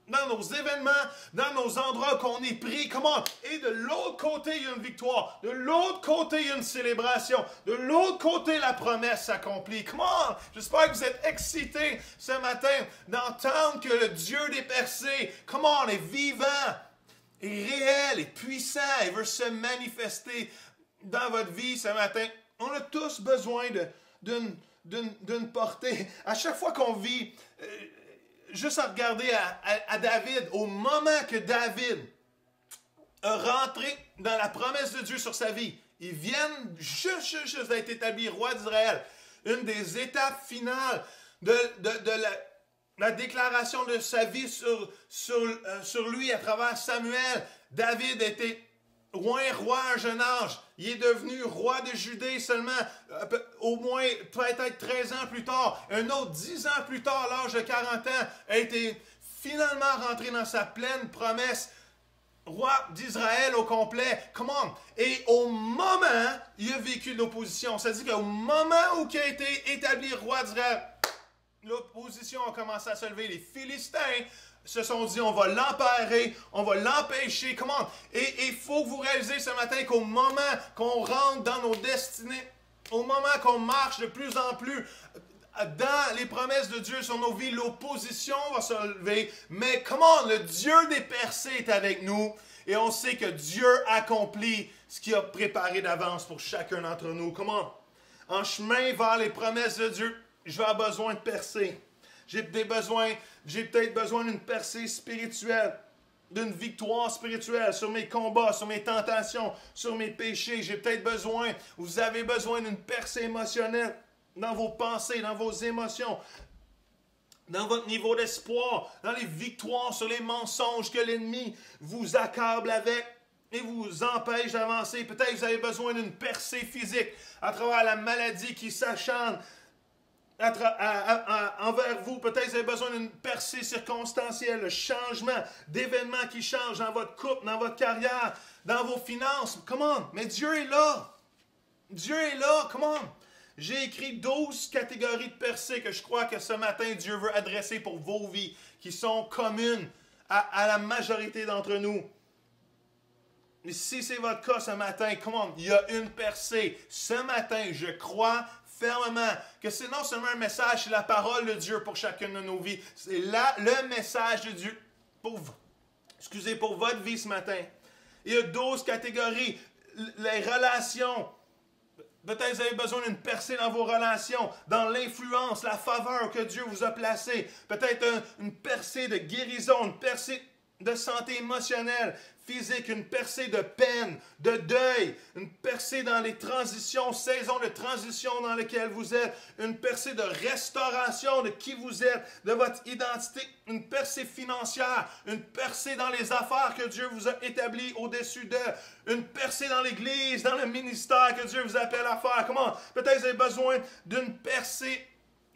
dans nos événements, dans nos endroits qu'on est pris. Comment? Et de l'autre côté, il y a une victoire. De l'autre côté, il y a une célébration. De l'autre côté, la promesse s'accomplit. Comment? J'espère que vous êtes excités ce matin d'entendre que le Dieu des percées, comment, est vivant, est réel, est puissant, et veut se manifester dans votre vie ce matin. On a tous besoin d'une portée. À chaque fois qu'on vit... juste à regarder à David, au moment que David a rentré dans la promesse de Dieu sur sa vie, il vient juste d'être établi roi d'Israël. Une des étapes finales de la déclaration de sa vie sur lui à travers Samuel. David était roi à un jeune âge. Il est devenu roi de Judée seulement, au moins peut-être 13 ans plus tard. Un autre 10 ans plus tard, à l'âge de 40 ans, a été finalement rentré dans sa pleine promesse, roi d'Israël au complet. Come on. Et au moment, il a vécu de l'opposition. Ça dit qu'au moment où il a été établi roi d'Israël, l'opposition a commencé à se lever. Les Philistins se sont dit, on va l'emparer, on va l'empêcher. Comment? Et il faut que vous réalisez ce matin qu'au moment qu'on rentre dans nos destinées, au moment qu'on marche de plus en plus dans les promesses de Dieu sur nos vies, l'opposition va se lever. Mais comment? Le Dieu des percées est avec nous. Et on sait que Dieu accomplit ce qu'il a préparé d'avance pour chacun d'entre nous. Comment? En chemin vers les promesses de Dieu, je vais avoir besoin de percer. J'ai peut-être besoin d'une percée spirituelle, d'une victoire spirituelle sur mes combats, sur mes tentations, sur mes péchés. J'ai peut-être besoin, vous avez besoin d'une percée émotionnelle dans vos pensées, dans vos émotions, dans votre niveau d'espoir, dans les victoires sur les mensonges que l'ennemi vous accable avec et vous empêche d'avancer. Peut-être que vous avez besoin d'une percée physique à travers la maladie qui s'acharne envers vous. Peut-être que vous avez besoin d'une percée circonstancielle, le changement d'événements qui changent dans votre couple, dans votre carrière, dans vos finances. Comment? Mais Dieu est là. Dieu est là. Comment? J'ai écrit 12 catégories de percées que je crois que ce matin, Dieu veut adresser pour vos vies, qui sont communes à la majorité d'entre nous. Et si c'est votre cas ce matin, comment? Il y a une percée. Ce matin, je crois fermement que c'est non seulement un message, c'est la parole de Dieu pour chacune de nos vies. C'est le message de Dieu pour votre vie ce matin. Il y a 12 catégories. Les relations. Peut-être que vous avez besoin d'une percée dans vos relations, dans l'influence, la faveur que Dieu vous a placée. Peut-être une percée de guérison, une percée de santé émotionnelle, physique, une percée de peine, de deuil, une percée dans les transitions, saisons de transition dans lesquelles vous êtes, une percée de restauration de qui vous êtes, de votre identité, une percée financière, une percée dans les affaires que Dieu vous a établies au-dessus d'eux, une percée dans l'Église, dans le ministère que Dieu vous appelle à faire. Comment? Peut-être que vous avez besoin d'une percée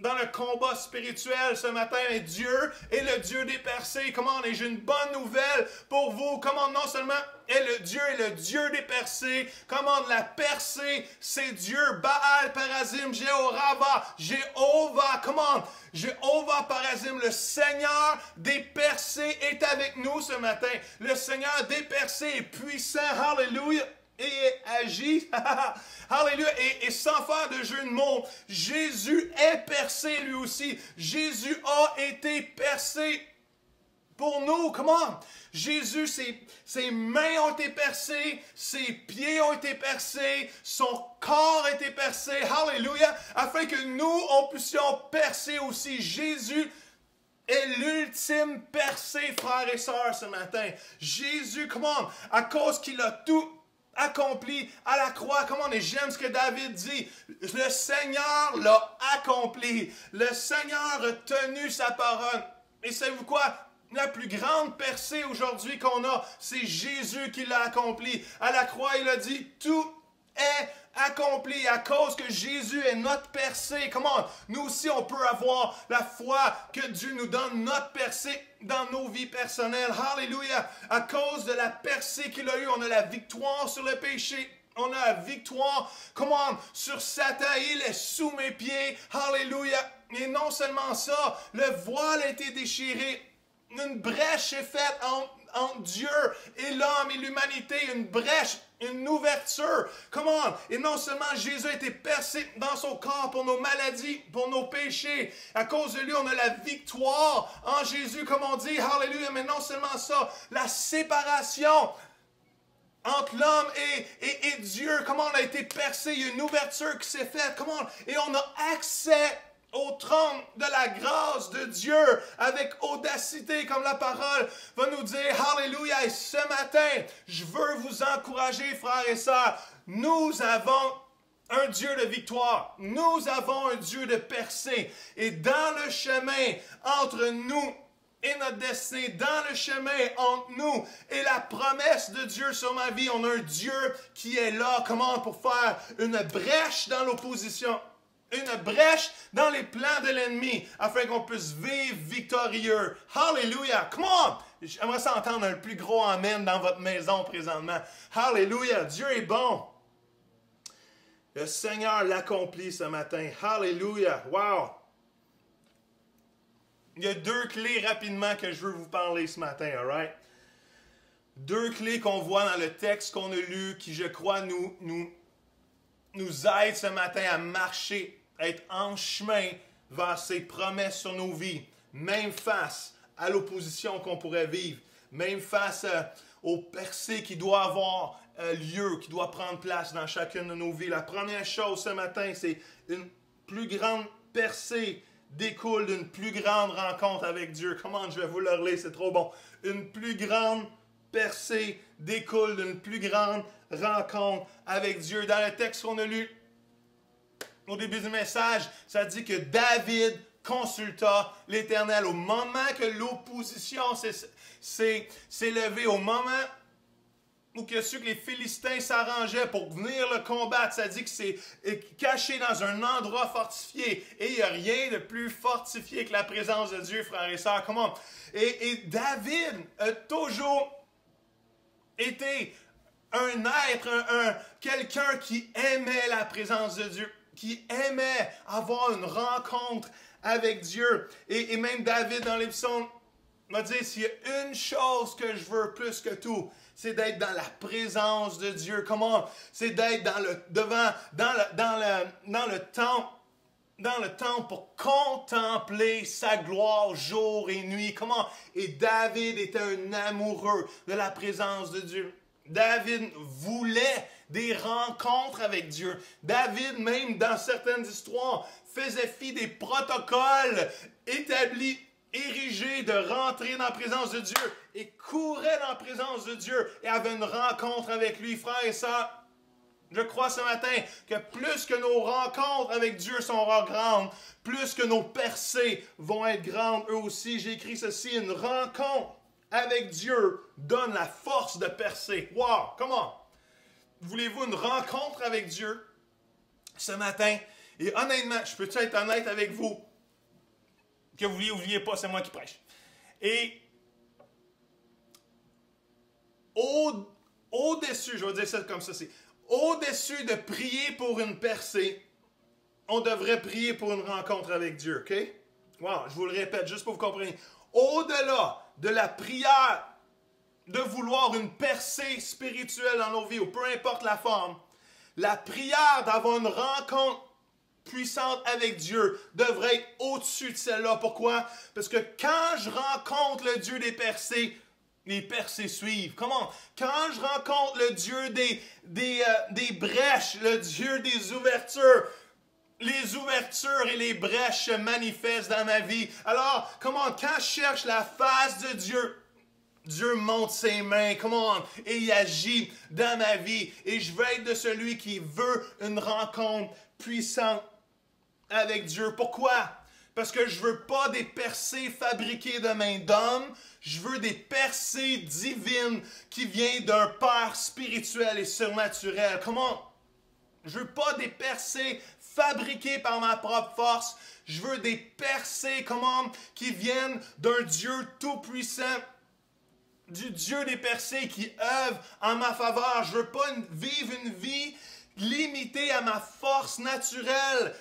dans le combat spirituel ce matin, et Dieu est le Dieu des percées. Comment? Et j'ai une bonne nouvelle pour vous. Comment? Non seulement est le Dieu des percées. Comment? La percée, c'est Dieu. Baal, Parazim, Jéhovah. Comment? Jéhovah, Parazim, le Seigneur des percées est avec nous ce matin. Le Seigneur des percées est puissant. Hallelujah. Et agit, alléluia, et sans faire de jeu de mots, Jésus est percé lui aussi. Jésus a été percé pour nous. Comment? Jésus, ses mains ont été percées, ses pieds ont été percés, son corps a été percé, alléluia, afin que nous, on puissions percer aussi. Jésus est l'ultime percée, frères et sœurs, ce matin. Jésus, comment? À cause qu'il a tout accompli à la croix. Comment? Et j'aime ce que David dit. Le Seigneur l'a accompli. Le Seigneur a tenu sa parole. Et savez-vous quoi? La plus grande percée aujourd'hui qu'on a, c'est Jésus qui l'a accompli. À la croix, il a dit, tout est accompli à cause que Jésus est notre percée. Comment? Nous aussi, on peut avoir la foi que Dieu nous donne, notre percée dans nos vies personnelles. Alléluia! À cause de la percée qu'il a eue, on a la victoire sur le péché. On a la victoire, comment? Sur Satan, il est sous mes pieds. Alléluia! Et non seulement ça, le voile a été déchiré. Une brèche est faite entre Dieu et l'homme et l'humanité. Une brèche, une ouverture. Comment? Et non seulement Jésus a été percé dans son corps pour nos maladies, pour nos péchés. À cause de lui, on a la victoire en Jésus, comme on dit. Alléluia! Mais non seulement ça, la séparation entre l'homme et Dieu. Comment on a été percé? Il y a une ouverture qui s'est faite. Comment? Et on a accès au trône de la grâce de Dieu avec audacité, comme la parole va nous dire. Alléluia! Et ce matin, je veux vous encourager, frères et sœurs. Nous avons un Dieu de victoire. Nous avons un Dieu de percée. Et dans le chemin entre nous et notre destinée, dans le chemin entre nous et la promesse de Dieu sur ma vie, on a un Dieu qui est là, comment? Pour faire une brèche dans l'opposition. Une brèche dans les plans de l'ennemi, afin qu'on puisse vivre victorieux. Hallelujah! Come on! J'aimerais ça entendre un plus gros amen dans votre maison présentement. Alléluia, Dieu est bon. Le Seigneur l'accomplit ce matin. Alléluia, wow. Il y a 2 clés rapidement que je veux vous parler ce matin, all right? 2 clés qu'on voit dans le texte qu'on a lu qui, je crois, nous aident ce matin à marcher, à être en chemin vers ses promesses sur nos vies, même face à l'opposition qu'on pourrait vivre, même face aux percées qui doivent avoir lieu, qui doivent prendre place dans chacune de nos vies. La première chose ce matin, c'est une plus grande percée découle d'une plus grande rencontre avec Dieu. Comment je vais vous le relire, c'est trop bon. Une plus grande percée découle d'une plus grande rencontre avec Dieu. Dans le texte qu'on a lu au début du message, ça dit que David consulta l'Éternel au moment que l'opposition s'est levée, au moment où que les Philistins s'arrangeaient pour venir le combattre. Ça dit que c'est caché dans un endroit fortifié. Et il n'y a rien de plus fortifié que la présence de Dieu, frères et sœurs. Comment? Et David a toujours été un être, quelqu'un qui aimait la présence de Dieu, qui aimait avoir une rencontre avec Dieu. Et même David dans les psaumes m'a dit, s'il y a une chose que je veux plus que tout, c'est d'être dans la présence de Dieu. Comment? C'est d'être dans le temple pour contempler sa gloire jour et nuit. Comment? Et David était un amoureux de la présence de Dieu. David voulait des rencontres avec Dieu. David, même dans certaines histoires, faisait fi des protocoles établis, érigé de rentrer dans la présence de Dieu et courait dans la présence de Dieu et avait une rencontre avec lui. Frères et sœurs, je crois ce matin que plus que nos rencontres avec Dieu sont grandes, plus que nos percées vont être grandes eux aussi. J'ai écrit ceci, une rencontre avec Dieu donne la force de percer. Wow, comment? Voulez-vous une rencontre avec Dieu ce matin? Et honnêtement, je peux être honnête avec vous? Que vous n'oubliez pas, c'est moi qui prêche. Et au-dessus, je vais dire ça comme ça, c'est au-dessus de prier pour une percée, on devrait prier pour une rencontre avec Dieu, OK? Wow, je vous le répète, juste pour vous comprendre. Au-delà de la prière, de vouloir une percée spirituelle dans nos vies, ou peu importe la forme, la prière d'avoir une rencontre puissante avec Dieu devrait être au-dessus de celle-là. Pourquoi? Parce que quand je rencontre le Dieu des percées, les percées suivent. Comment? Quand je rencontre le Dieu des brèches, le Dieu des ouvertures, les ouvertures et les brèches se manifestent dans ma vie. Alors, comment? Quand je cherche la face de Dieu, Dieu monte ses mains, et il agit dans ma vie. Et je veux être de celui qui veut une rencontre puissante avec Dieu. Pourquoi? Parce que je veux pas des percées fabriquées de main d'homme. Je veux des percées divines qui viennent d'un Père spirituel et surnaturel. Comment? Je veux pas des percées fabriquées par ma propre force. Je veux des percées, qui viennent d'un Dieu tout-puissant, du Dieu des percées qui œuvre en ma faveur. Je veux pas vivre une vie limitée à ma force naturelle,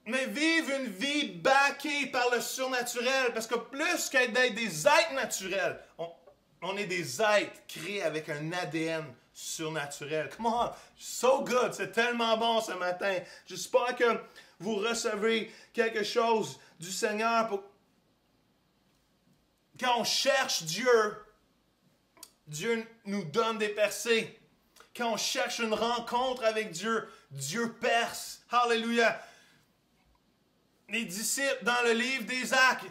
mais vivre une vie backée par le surnaturel. Parce que plus qu'être des êtres naturels, on est des êtres créés avec un ADN surnaturel. Come on, so good, c'est tellement bon ce matin. J'espère que vous recevez quelque chose du Seigneur. Quand on cherche Dieu, Dieu nous donne des percées. Quand on cherche une rencontre avec Dieu, Dieu perce. Hallelujah. Les disciples, dans le livre des Actes,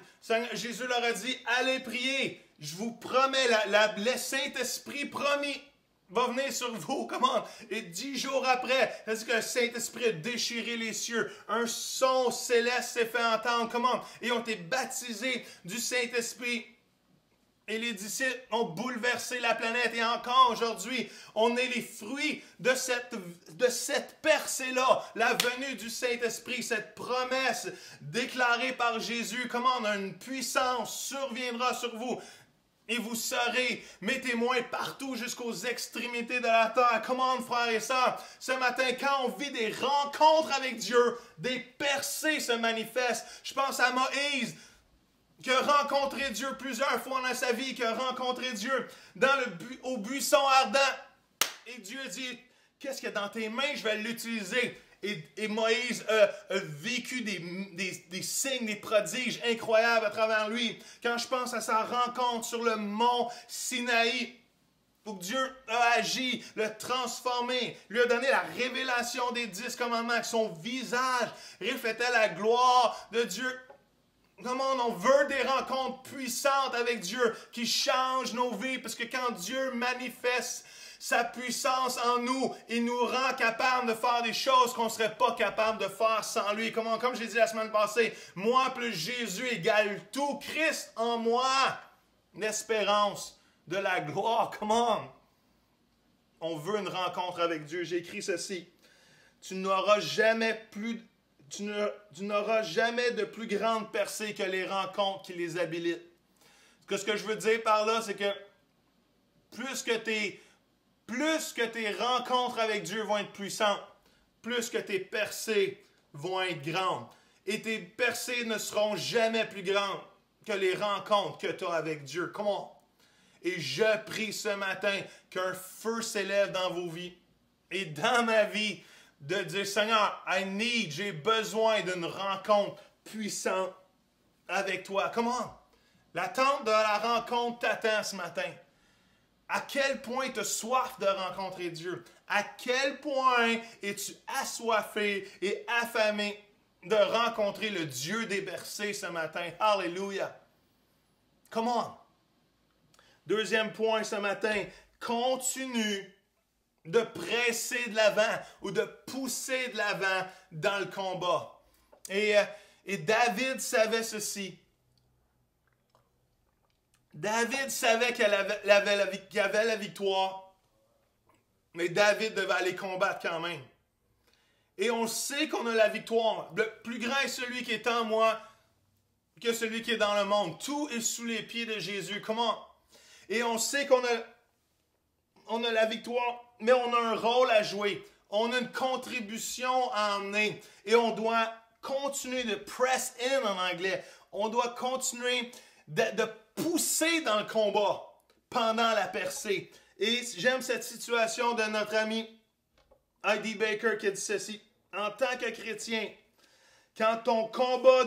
Jésus leur a dit, allez prier. Je vous promets, le Saint-Esprit promis va venir sur vous. Comment? Et 10 jours après, c'est-à-dire que le Saint-Esprit a déchiré les cieux. Un son céleste s'est fait entendre. Comment? Et ont été baptisés du Saint-Esprit. Et les disciples ont bouleversé la planète. Et encore aujourd'hui, on est les fruits de cette percée-là. La venue du Saint-Esprit, cette promesse déclarée par Jésus. Comment une puissance surviendra sur vous. Et vous serez mes témoins partout jusqu'aux extrémités de la terre. Comment, frères et sœurs, ce matin, quand on vit des rencontres avec Dieu, des percées se manifestent. Je pense à Moïse, qui a rencontré Dieu plusieurs fois dans sa vie, qui a rencontré Dieu au buisson ardent. Et Dieu dit, qu'est-ce qu'il y a dans tes mains? Je vais l'utiliser. Et Moïse a vécu des signes, des prodiges incroyables à travers lui. Quand je pense à sa rencontre sur le mont Sinaï, où Dieu a agi, l'a transformé, lui a donné la révélation des 10 commandements, que son visage reflétait la gloire de Dieu. Comment on veut des rencontres puissantes avec Dieu qui changent nos vies, parce que quand Dieu manifeste sa puissance en nous, il nous rend capables de faire des choses qu'on ne serait pas capable de faire sans lui. Comme j'ai dit la semaine passée, moi plus Jésus égale tout. Christ en moi, l'espérance de la gloire. On veut une rencontre avec Dieu. J'ai écrit ceci. Tu n'auras jamais de plus grande percée que les rencontres qui les habilitent. Ce que je veux dire par là, c'est que plus que tes rencontres avec Dieu vont être puissantes, plus que tes percées vont être grandes. Et tes percées ne seront jamais plus grandes que les rencontres que tu as avec Dieu. Comment? Et je prie ce matin qu'un feu s'élève dans vos vies et dans ma vie de dire, Seigneur, j'ai besoin d'une rencontre puissante avec toi. Comment? L'attente de la rencontre t'attend ce matin. À quel point tu as soif de rencontrer Dieu? À quel point es-tu assoiffé et affamé de rencontrer le Dieu des bercers ce matin? Alléluia! Comment? Deuxième point ce matin, continue de presser de l'avant ou de pousser de l'avant dans le combat. Et David savait ceci. David savait qu'il avait la victoire, mais David devait aller combattre quand même. Et on sait qu'on a la victoire. Le plus grand est celui qui est en moi que celui qui est dans le monde. Tout est sous les pieds de Jésus. Comment? Et on sait qu'on a la victoire, mais on a un rôle à jouer. On a une contribution à emmener. Et on doit continuer de press in en anglais. On doit continuer de pousser dans le combat pendant la percée. Et j'aime cette situation de notre ami Heidi Baker qui a dit ceci. En tant que chrétien, quand ton combat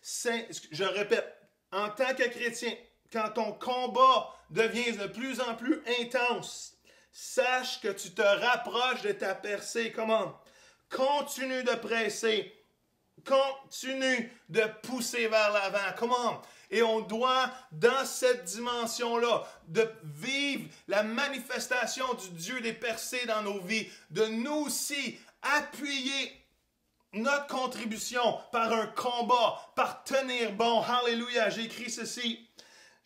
je répète, en tant que chrétien, quand ton combat devient de plus en plus intense, sache que tu te rapproches de ta percée. Comment? Continue de presser. Continue de pousser vers l'avant. Comment? Et on doit, dans cette dimension-là, de vivre la manifestation du Dieu des percées dans nos vies, de nous aussi appuyer notre contribution par un combat, par tenir bon. Alléluia, j'ai écrit ceci.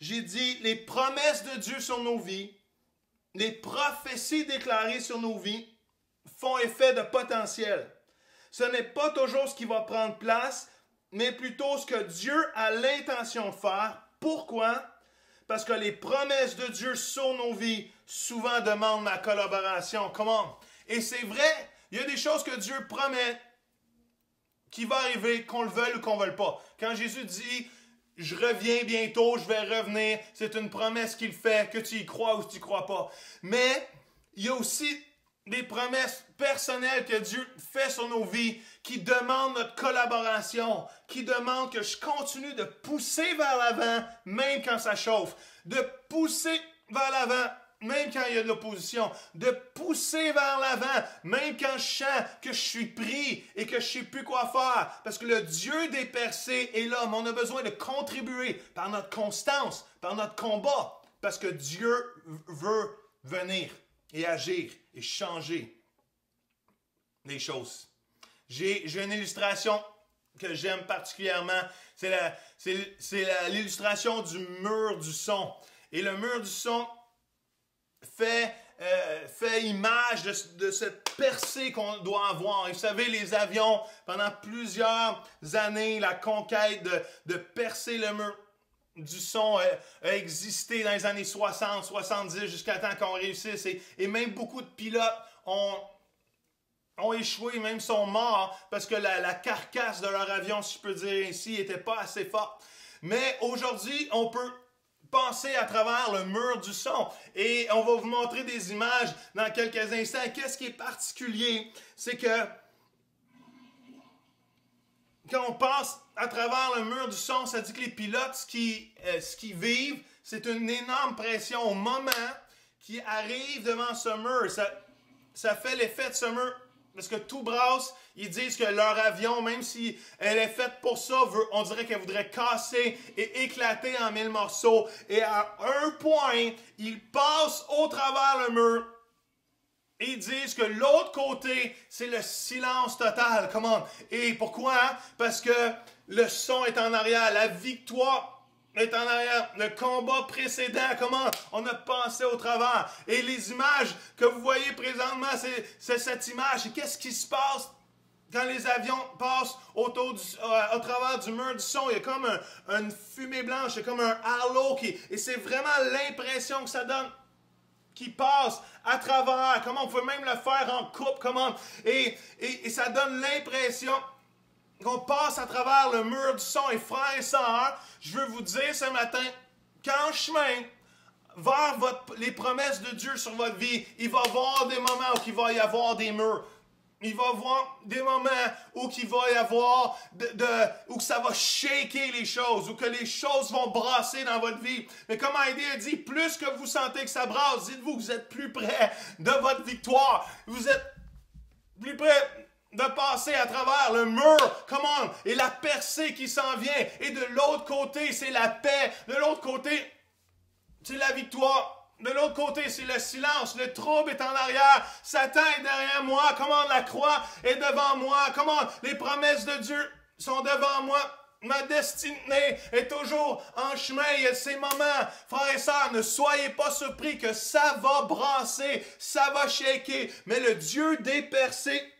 J'ai dit, les promesses de Dieu sur nos vies, les prophéties déclarées sur nos vies font effet de potentiel. Ce n'est pas toujours ce qui va prendre place, mais plutôt ce que Dieu a l'intention de faire. Pourquoi? Parce que les promesses de Dieu sur nos vies souvent demandent ma collaboration. Comment? Et c'est vrai, il y a des choses que Dieu promet qui vont arriver, qu'on le veuille ou qu'on ne le veuille pas. Quand Jésus dit « Je reviens bientôt, je vais revenir », c'est une promesse qu'il fait, que tu y crois ou tu n'y crois pas. Mais il y a aussi des promesses personnelles que Dieu fait sur nos vies qui demandent notre collaboration, qui demandent que je continue de pousser vers l'avant, même quand ça chauffe, de pousser vers l'avant, même quand il y a de l'opposition, de pousser vers l'avant, même quand je sens que je suis pris et que je ne sais plus quoi faire, parce que le Dieu des percées est là, mais on a besoin de contribuer par notre constance, par notre combat, parce que Dieu veut venir et agir et changer les choses. J'ai une illustration que j'aime particulièrement. C'est l'illustration du mur du son. Et le mur du son fait image de cette percée qu'on doit avoir. Et vous savez, les avions, pendant plusieurs années, la conquête de percer le mur du son a existé dans les années 60, 70, jusqu'à temps qu'on réussisse. Et même beaucoup de pilotes ont échoué, même sont morts, parce que la carcasse de leur avion, si je peux dire ainsi, n'était pas assez forte. Mais aujourd'hui, on peut penser à travers le mur du son. Et on va vous montrer des images dans quelques instants. Qu'est-ce qui est particulier? C'est que quand on passe à travers le mur du son, ça dit que les pilotes, ce qu'ils vivent, c'est une énorme pression au moment qu'ils arrivent devant ce mur. Ça fait l'effet de ce mur. Parce que tout brasse, ils disent que leur avion, même si elle est faite pour ça, on dirait qu'elle voudrait casser et éclater en 1000 morceaux. Et à un point, ils passent au travers le mur. Et ils disent que l'autre côté, c'est le silence total. Comment? Et pourquoi? Parce que le son est en arrière. La victoire est en arrière. Le combat précédent, comment on a passé au travers. Et les images que vous voyez présentement, c'est cette image. Et qu'est-ce qui se passe quand les avions passent au travers du mur du son? Il y a comme une fumée blanche, il y a comme un halo. Et c'est vraiment l'impression que ça donne qui passe à travers. Comment on peut même le faire en coupe. Comment? Et ça donne l'impression qu'on passe à travers le mur du son. Et frères et sœurs, je veux vous dire ce matin qu'en chemin vers les promesses de Dieu sur votre vie, il va y avoir des moments où il va y avoir des murs. Il va y avoir des moments où il va y avoir où ça va shaker les choses, où que les choses vont brasser dans votre vie. Mais comme Heidi a dit, plus que vous sentez que ça brasse, dites-vous que vous êtes plus près de votre victoire. Vous êtes plus près de passer à travers le mur, comment, et la percée qui s'en vient. Et de l'autre côté, c'est la paix. De l'autre côté, c'est la victoire. De l'autre côté, c'est le silence. Le trouble est en arrière. Satan est derrière moi. Comment la croix est devant moi. Comment les promesses de Dieu sont devant moi. Ma destinée est toujours en chemin. Il y a ces moments, frères et sœurs, ne soyez pas surpris que ça va brasser, ça va shaker. Mais le Dieu des percées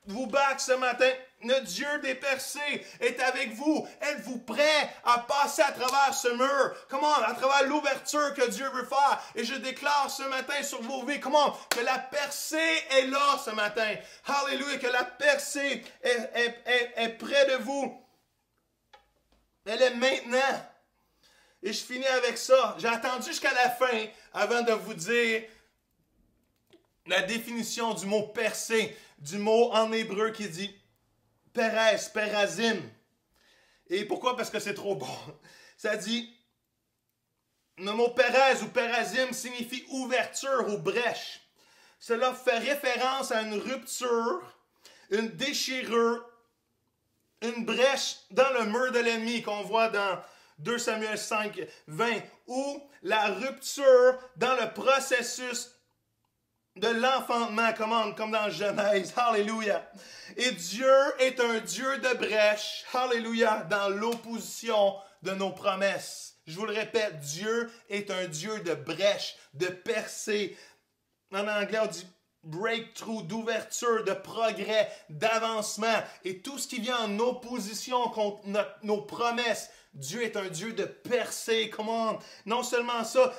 vous back ce matin. Le Dieu des percées est avec vous. Êtes-vous prêt à passer à travers ce mur? Comment? À travers l'ouverture que Dieu veut faire. Et je déclare ce matin sur vos vies, comment? Que la percée est là ce matin. Alléluia, que la percée est près de vous. Elle est maintenant. Et je finis avec ça. J'ai attendu jusqu'à la fin avant de vous dire la définition du mot percée, du mot en hébreu qui dit Pérez, Pérazim. Et pourquoi? Parce que c'est trop bon. Ça dit, le mot Pérez ou Pérazim signifie ouverture ou brèche. Cela fait référence à une rupture, une déchirure, une brèche dans le mur de l'ennemi qu'on voit dans 2 Samuel 5, 20, ou la rupture dans le processus de l'enfantement, comme dans Genèse. Alléluia. Et Dieu est un Dieu de brèche. Alléluia. Dans l'opposition de nos promesses. Je vous le répète, Dieu est un Dieu de brèche, de percée. En anglais, on dit breakthrough, d'ouverture, de progrès, d'avancement. Et tout ce qui vient en opposition contre nos promesses. Dieu est un Dieu de percée. Comment? Non seulement ça,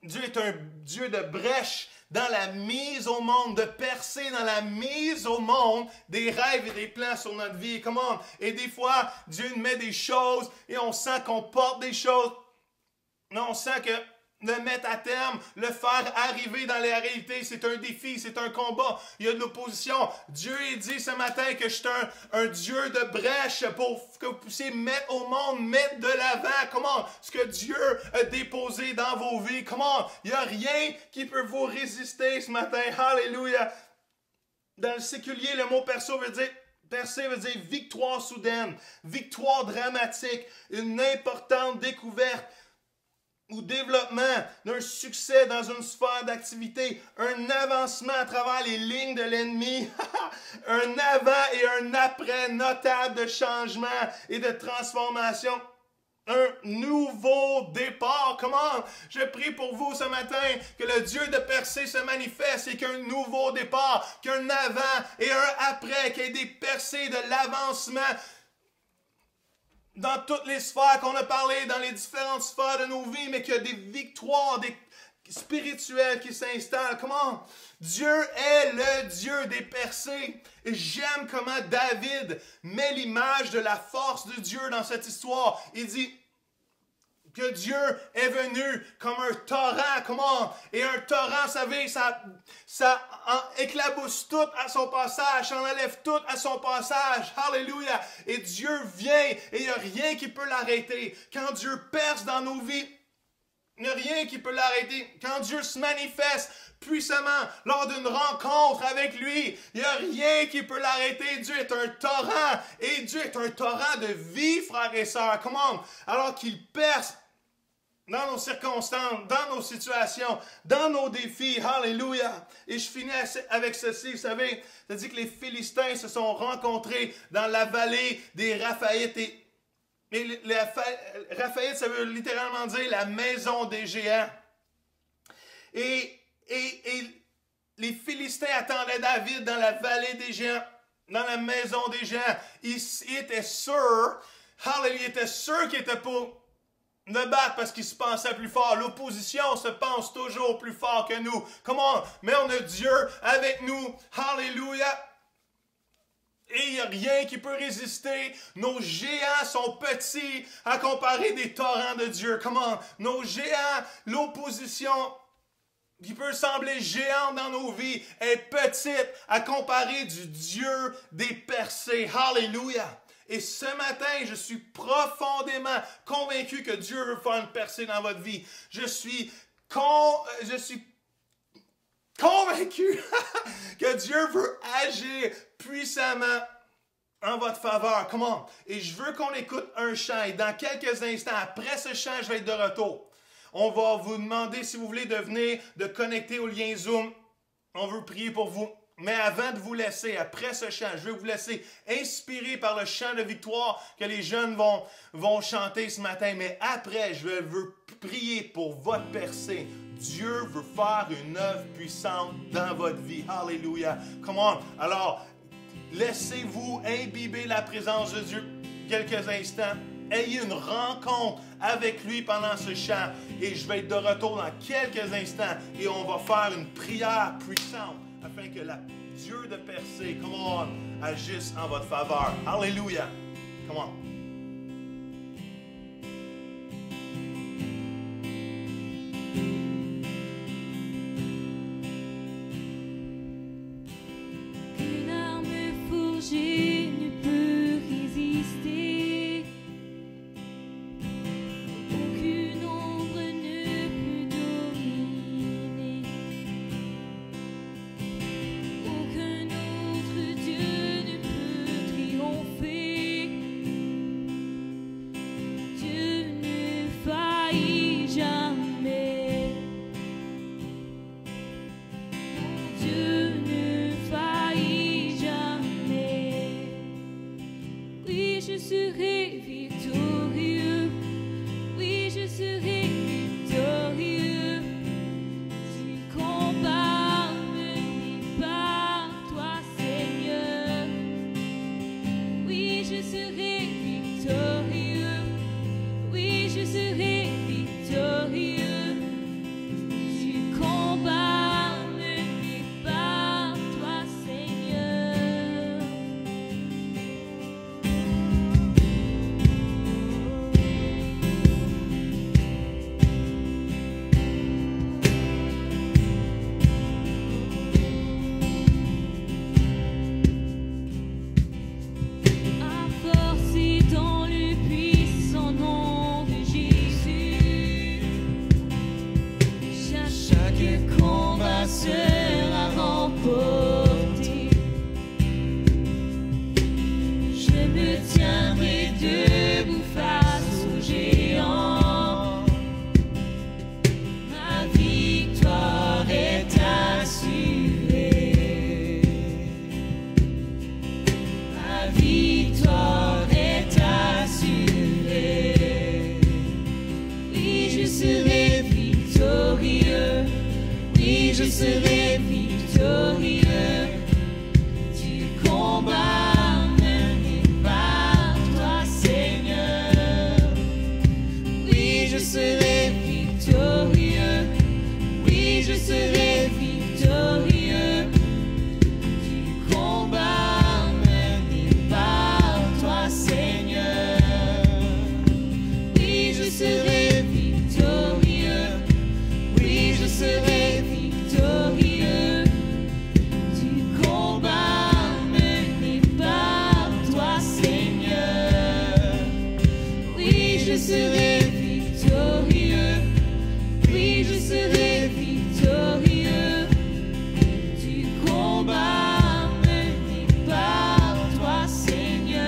Dieu est un Dieu de brèche dans la mise au monde, de percer dans la mise au monde des rêves et des plans sur notre vie. Comment? Et des fois, Dieu nous met des choses et on sent qu'on porte des choses. Mais on sent que le mettre à terme, le faire arriver dans la réalité, c'est un défi, c'est un combat. Il y a de l'opposition. Dieu a dit ce matin que je suis un Dieu de brèche pour que vous puissiez mettre au monde, mettre de l'avant. Comment? Ce que Dieu a déposé dans vos vies. Comment? Il n'y a rien qui peut vous résister ce matin. Alléluia. Dans le séculier, le mot percée veut dire victoire soudaine, victoire dramatique, une importante découverte ou développement d'un succès dans une sphère d'activité, un avancement à travers les lignes de l'ennemi, un avant et un après notable de changement et de transformation. Un nouveau départ. Comment? Je prie pour vous ce matin que le Dieu de percée se manifeste et qu'un nouveau départ, qu'un avant et un après, qu'il y ait des percées de l'avancement dans toutes les sphères qu'on a parlé, dans les différentes sphères de nos vies, mais qu'il y a des victoires spirituelles qui s'installent. Comment? Dieu est le Dieu des percées. Et j'aime comment David met l'image de la force de Dieu dans cette histoire. Il dit que Dieu est venu comme un torrent, comment? Et un torrent, vous savez, ça éclabousse tout à son passage, ça enlève tout à son passage. Alléluia! Et Dieu vient et il n'y a rien qui peut l'arrêter. Quand Dieu perce dans nos vies, il n'y a rien qui peut l'arrêter. Quand Dieu se manifeste puissamment lors d'une rencontre avec lui, il n'y a rien qui peut l'arrêter. Dieu est un torrent et Dieu est un torrent de vie, frères et sœurs. Comment? Alors qu'il perce dans nos circonstances, dans nos situations, dans nos défis. Alléluia! Et je finis avec ceci, vous savez, ça dit que les Philistins se sont rencontrés dans la vallée des Raphaïtes. Et Raphaïte, ça veut littéralement dire la maison des géants. Et les Philistins attendaient David dans la vallée des géants, dans la maison des géants. Ils étaient sûrs, Alléluia, ils étaient sûrs qu'ils étaient pour ne battre parce qu'ils se pensaient plus fort. L'opposition se pense toujours plus fort que nous. Comment? Mais on a Dieu avec nous. Alléluia. Et il n'y a rien qui peut résister. Nos géants sont petits à comparer des torrents de Dieu. Comment? Nos géants, l'opposition qui peut sembler géante dans nos vies est petite à comparer du Dieu des percées. Alléluia! Et ce matin, je suis profondément convaincu que Dieu veut faire une percée dans votre vie. Je suis convaincu que Dieu veut agir puissamment en votre faveur. Comment? Et je veux qu'on écoute un chant. Et dans quelques instants, après ce chant, je vais être de retour. On va vous demander si vous voulez de connecter au lien Zoom. On veut prier pour vous. Mais avant de vous laisser, après ce chant, je veux vous laisser inspiré par le chant de victoire que les jeunes vont chanter ce matin. Mais après, je veux prier pour votre percée. Dieu veut faire une œuvre puissante dans votre vie. Alléluia. Come on. Alors, laissez-vous imbiber la présence de Dieu quelques instants. Ayez une rencontre avec lui pendant ce chant. Et je vais être de retour dans quelques instants. Et on va faire une prière puissante afin que le Dieu de percée, come on, agisse en votre faveur. Alléluia. Come on. Qu'une arme forgée ne peut résister. Aucune ombre ne peut dominer. Aucun autre Dieu ne peut triompher. Dieu ne faillit jamais. Dieu ne faillit jamais. Oui, je serai victorieux. Oui, je serai victorieux. Si le combat mené par toi, Seigneur. Oui, je serai victorieux. Oui, je serai victorieux. Si le combat mené par toi, Seigneur. À force et dans le puissant nom de Jésus, chaque combat sera remporté. Je me tiendrai debout face aux géants. Ma victoire est assurée. Ma victoire est assurée. Oui, je serai victorieux. Oui, je serai victorieux. Du combat mené par toi, Seigneur. serai victorieux. Oui, je serai victorieux. Du combat mené par toi, Seigneur. Oui, je serai victorieux. Oui, je serai victorieux. Du combat mené par toi, Seigneur. Oui, je serai victorieux. Oui, je serai victorieux. Du combat mené par toi, Seigneur.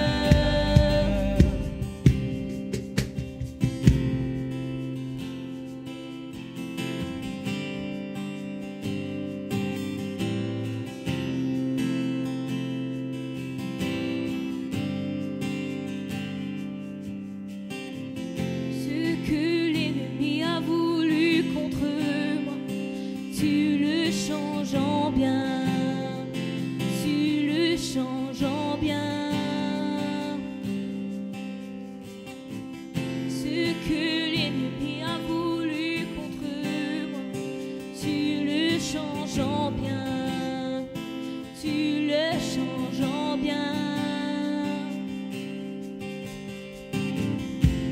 Ce que l'ennemi a voulu contre moi, tu le changes en bien. Tu le changes en bien. Ce que l'ennemi a voulu contre moi, tu le changes en bien. Tu le changes en bien.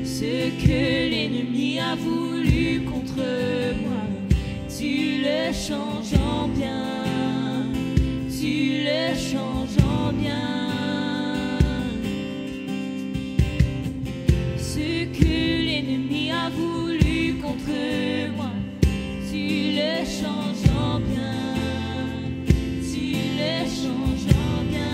Ce que l'ennemi a voulu contre moi, tu le changes en bien. Tu le changes en bien. Ce que l'ennemi a voulu contre moi, tu le changes en bien. Tu le changes en bien.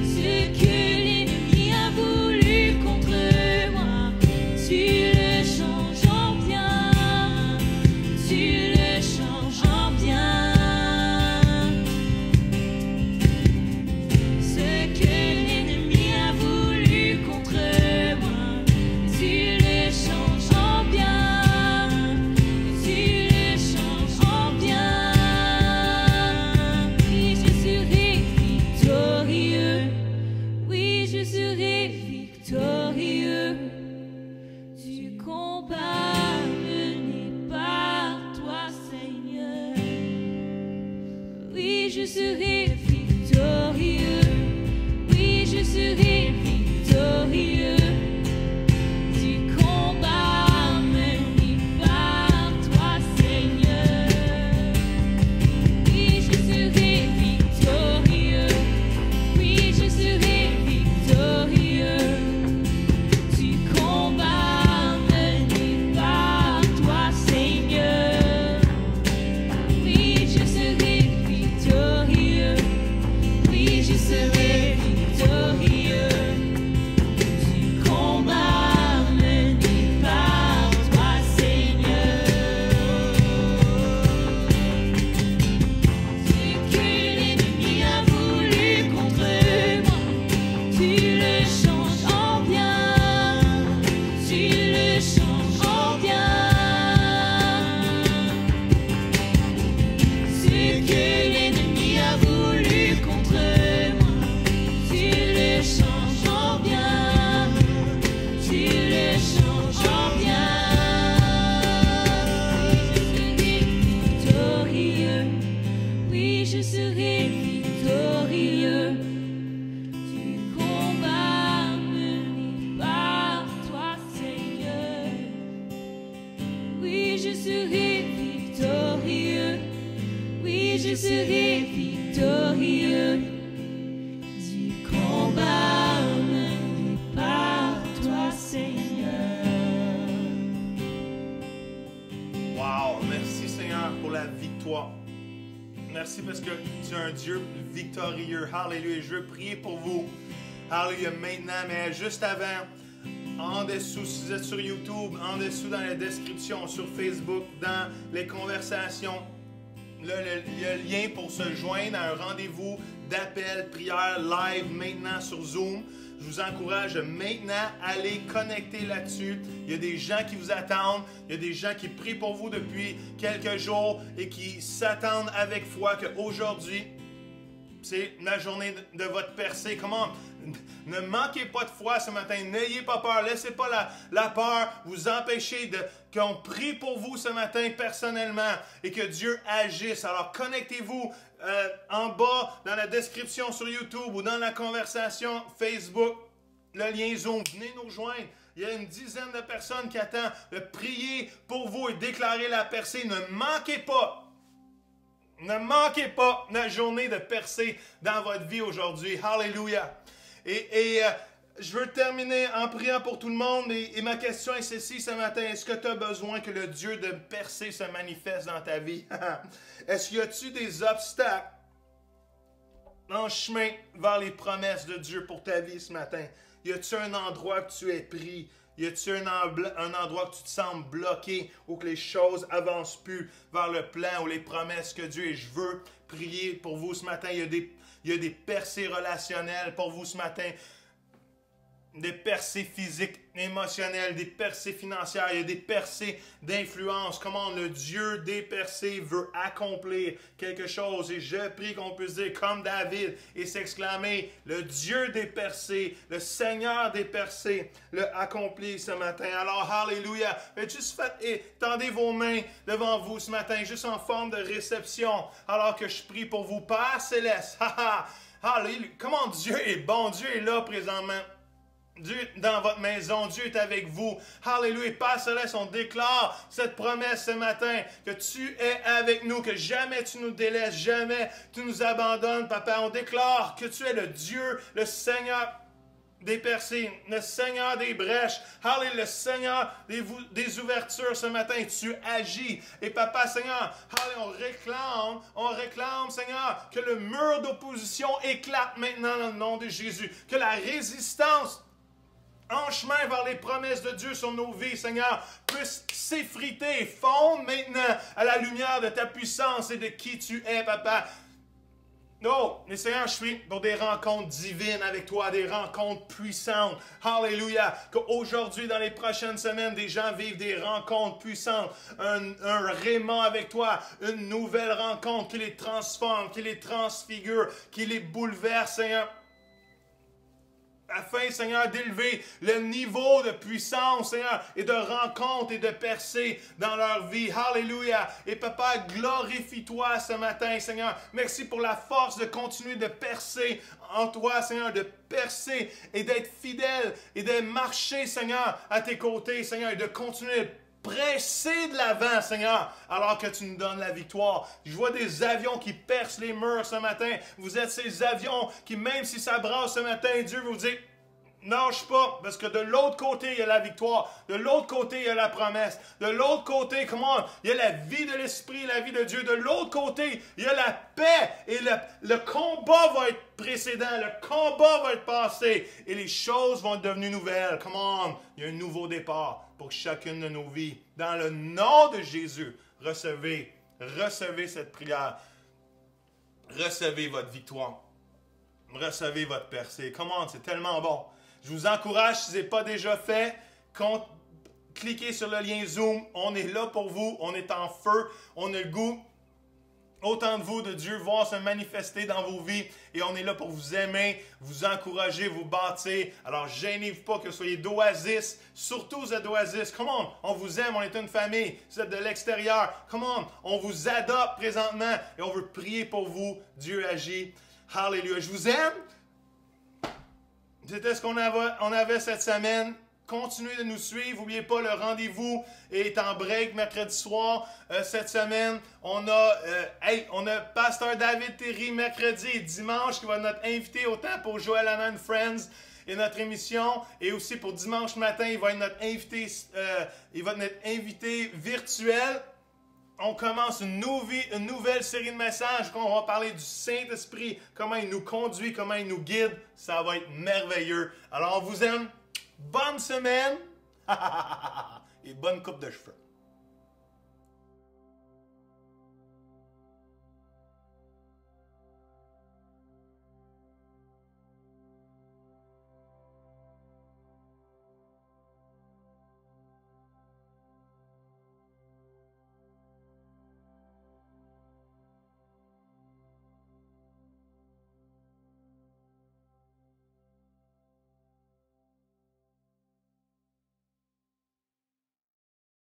Ce que l'ennemi a voulu contre moi, tu le changes en bien. Tu le changes en bien. Ce que l'ennemi a voulu contre moi, tu le changes en bien. Tu le changes en bien. Oui, je serai victorieux. Oui, je serai victorieux. Du combat mené par toi, Seigneur. Oui, je serai victorieux. Oui, je serai victorieux. Du combat mené par toi, Seigneur. Oui, je serai victorieux. Oui, je serai victorieux. Du combat mené par toi, Seigneur. Oui, je serai victorieux. Oui, je serai victorieux. Du combat mené par toi, Seigneur. Ce que l'ennemi a voulu contre moi, tu le changes en bien. Tu le changes en bien. Ce que l'ennemi a voulu contre moi, tu le changes en bien. Tu le changes en bien. Oui, je serai victorieux. Du combat mené par toi, Seigneur. Oui, je serai victorieux. Oui, je serai victorieux. Du combat mené par toi, Seigneur. Wow, merci Seigneur pour la victoire. Merci parce que tu es un Dieu victorieux. Alléluia. Je veux prier pour vous. Alléluia. Maintenant, mais juste avant, en dessous, si vous êtes sur YouTube, en dessous dans la description, sur Facebook, dans les conversations, il y a le lien pour se joindre à un rendez-vous d'appel, prière, live maintenant sur Zoom. Je vous encourage maintenant à aller connecter là-dessus. Il y a des gens qui vous attendent. Il y a des gens qui prient pour vous depuis quelques jours et qui s'attendent avec foi qu'aujourd'hui, c'est la journée de votre percée. Comment? Ne manquez pas de foi ce matin. N'ayez pas peur. Laissez pas la peur vous empêcher qu'on prie pour vous ce matin personnellement et que Dieu agisse. Alors connectez-vous en bas dans la description sur YouTube ou dans la conversation Facebook. Le lien Zoom. Venez nous rejoindre. Il y a une dizaine de personnes qui attendent de prier pour vous et déclarer la percée. Ne manquez pas. Ne manquez pas la journée de percée dans votre vie aujourd'hui. Hallelujah. Et je veux terminer en priant pour tout le monde. Et ma question est celle-ci ce matin. Est-ce que tu as besoin que le Dieu de percée se manifeste dans ta vie? Est-ce qu'il y a-tu des obstacles en chemin vers les promesses de Dieu pour ta vie ce matin? Y a-tu un endroit que tu es pris? Y a-tu un endroit que tu te sens bloqué ou que les choses avancent plus vers le plan ou les promesses que Dieu et je veux prier pour vous ce matin. Il y a des percées relationnelles pour vous ce matin. Des percées physiques, émotionnelles, des percées financières, il y a des percées d'influence. Comment le Dieu des percées veut accomplir quelque chose. Et je prie qu'on puisse dire comme David et s'exclamer, le Dieu des percées, le Seigneur des percées, le accomplit ce matin. Alors, alléluia. Tendez vos mains devant vous ce matin, juste en forme de réception, alors que je prie pour vous. Père Céleste, alléluia. Comment Dieu est bon, Dieu est là présentement. Dieu est dans votre maison, Dieu est avec vous. Alléluia. Père Céleste, on déclare cette promesse ce matin, que tu es avec nous, que jamais tu nous délaisses, jamais tu nous abandonnes, Papa. On déclare que tu es le Dieu, le Seigneur des percées, le Seigneur des brèches, Alléluia, le Seigneur des ouvertures ce matin. Tu agis. Et Papa, Seigneur, Alléluia, on réclame, Seigneur, que le mur d'opposition éclate maintenant dans le nom de Jésus. Que la résistance en chemin vers les promesses de Dieu sur nos vies, Seigneur, puisse s'effriter et fondre maintenant à la lumière de ta puissance et de qui tu es, Papa. Oh, mais Seigneur, je suis pour des rencontres divines avec toi, des rencontres puissantes. Alléluia. Qu'aujourd'hui, dans les prochaines semaines, des gens vivent des rencontres puissantes. Un rément avec toi, une nouvelle rencontre qui les transforme, qui les transfigure, qui les bouleverse, Seigneur. Afin, Seigneur, d'élever le niveau de puissance, Seigneur, et de rencontre et de percée dans leur vie. Alléluia. Et Papa, glorifie-toi ce matin, Seigneur. Merci pour la force de continuer de percer en toi, Seigneur, de percer et d'être fidèle et de marcher, Seigneur, à tes côtés, Seigneur, et de continuer de presser de l'avant, Seigneur, alors que tu nous donnes la victoire. Je vois des avions qui percent les murs ce matin. Vous êtes ces avions qui, même si ça brasse ce matin, Dieu vous dit, nage pas, parce que de l'autre côté, il y a la victoire. De l'autre côté, il y a la promesse. De l'autre côté, il y a la vie de l'Esprit, la vie de Dieu. De l'autre côté, il y a la paix. Et le combat va être précédent. Le combat va être passé. Et les choses vont être devenues nouvelles. Il y a un nouveau départ pour chacune de nos vies. Dans le nom de Jésus, recevez cette prière. Recevez votre victoire. Recevez votre percée. C'est tellement bon. Je vous encourage, si ce n'est pas déjà fait, cliquez sur le lien Zoom. On est là pour vous. On est en feu. On a le goût, autant de vous, de Dieu, voir se manifester dans vos vies. Et on est là pour vous aimer, vous encourager, vous bâtir. Alors, gênez-vous pas que vous soyez d'Oasis. Surtout, vous êtes d'Oasis. On vous aime, on est une famille. Vous êtes de l'extérieur. On vous adopte présentement. Et on veut prier pour vous. Dieu agit. Alléluia. Je vous aime. C'était ce qu'on avait cette semaine. Continuez de nous suivre. N'oubliez pas, le rendez-vous est en break mercredi soir. Cette semaine, on a Pasteur David Terry mercredi et dimanche qui va être notre invité autant pour Joel Anand Friends et notre émission. Et aussi pour dimanche matin, il va être notre invité virtuel. On commence une nouvelle série de messages. On va parler du Saint-Esprit, comment il nous conduit, comment il nous guide. Ça va être merveilleux. Alors, on vous aime. Bonne semaine et bonne coupe de cheveux.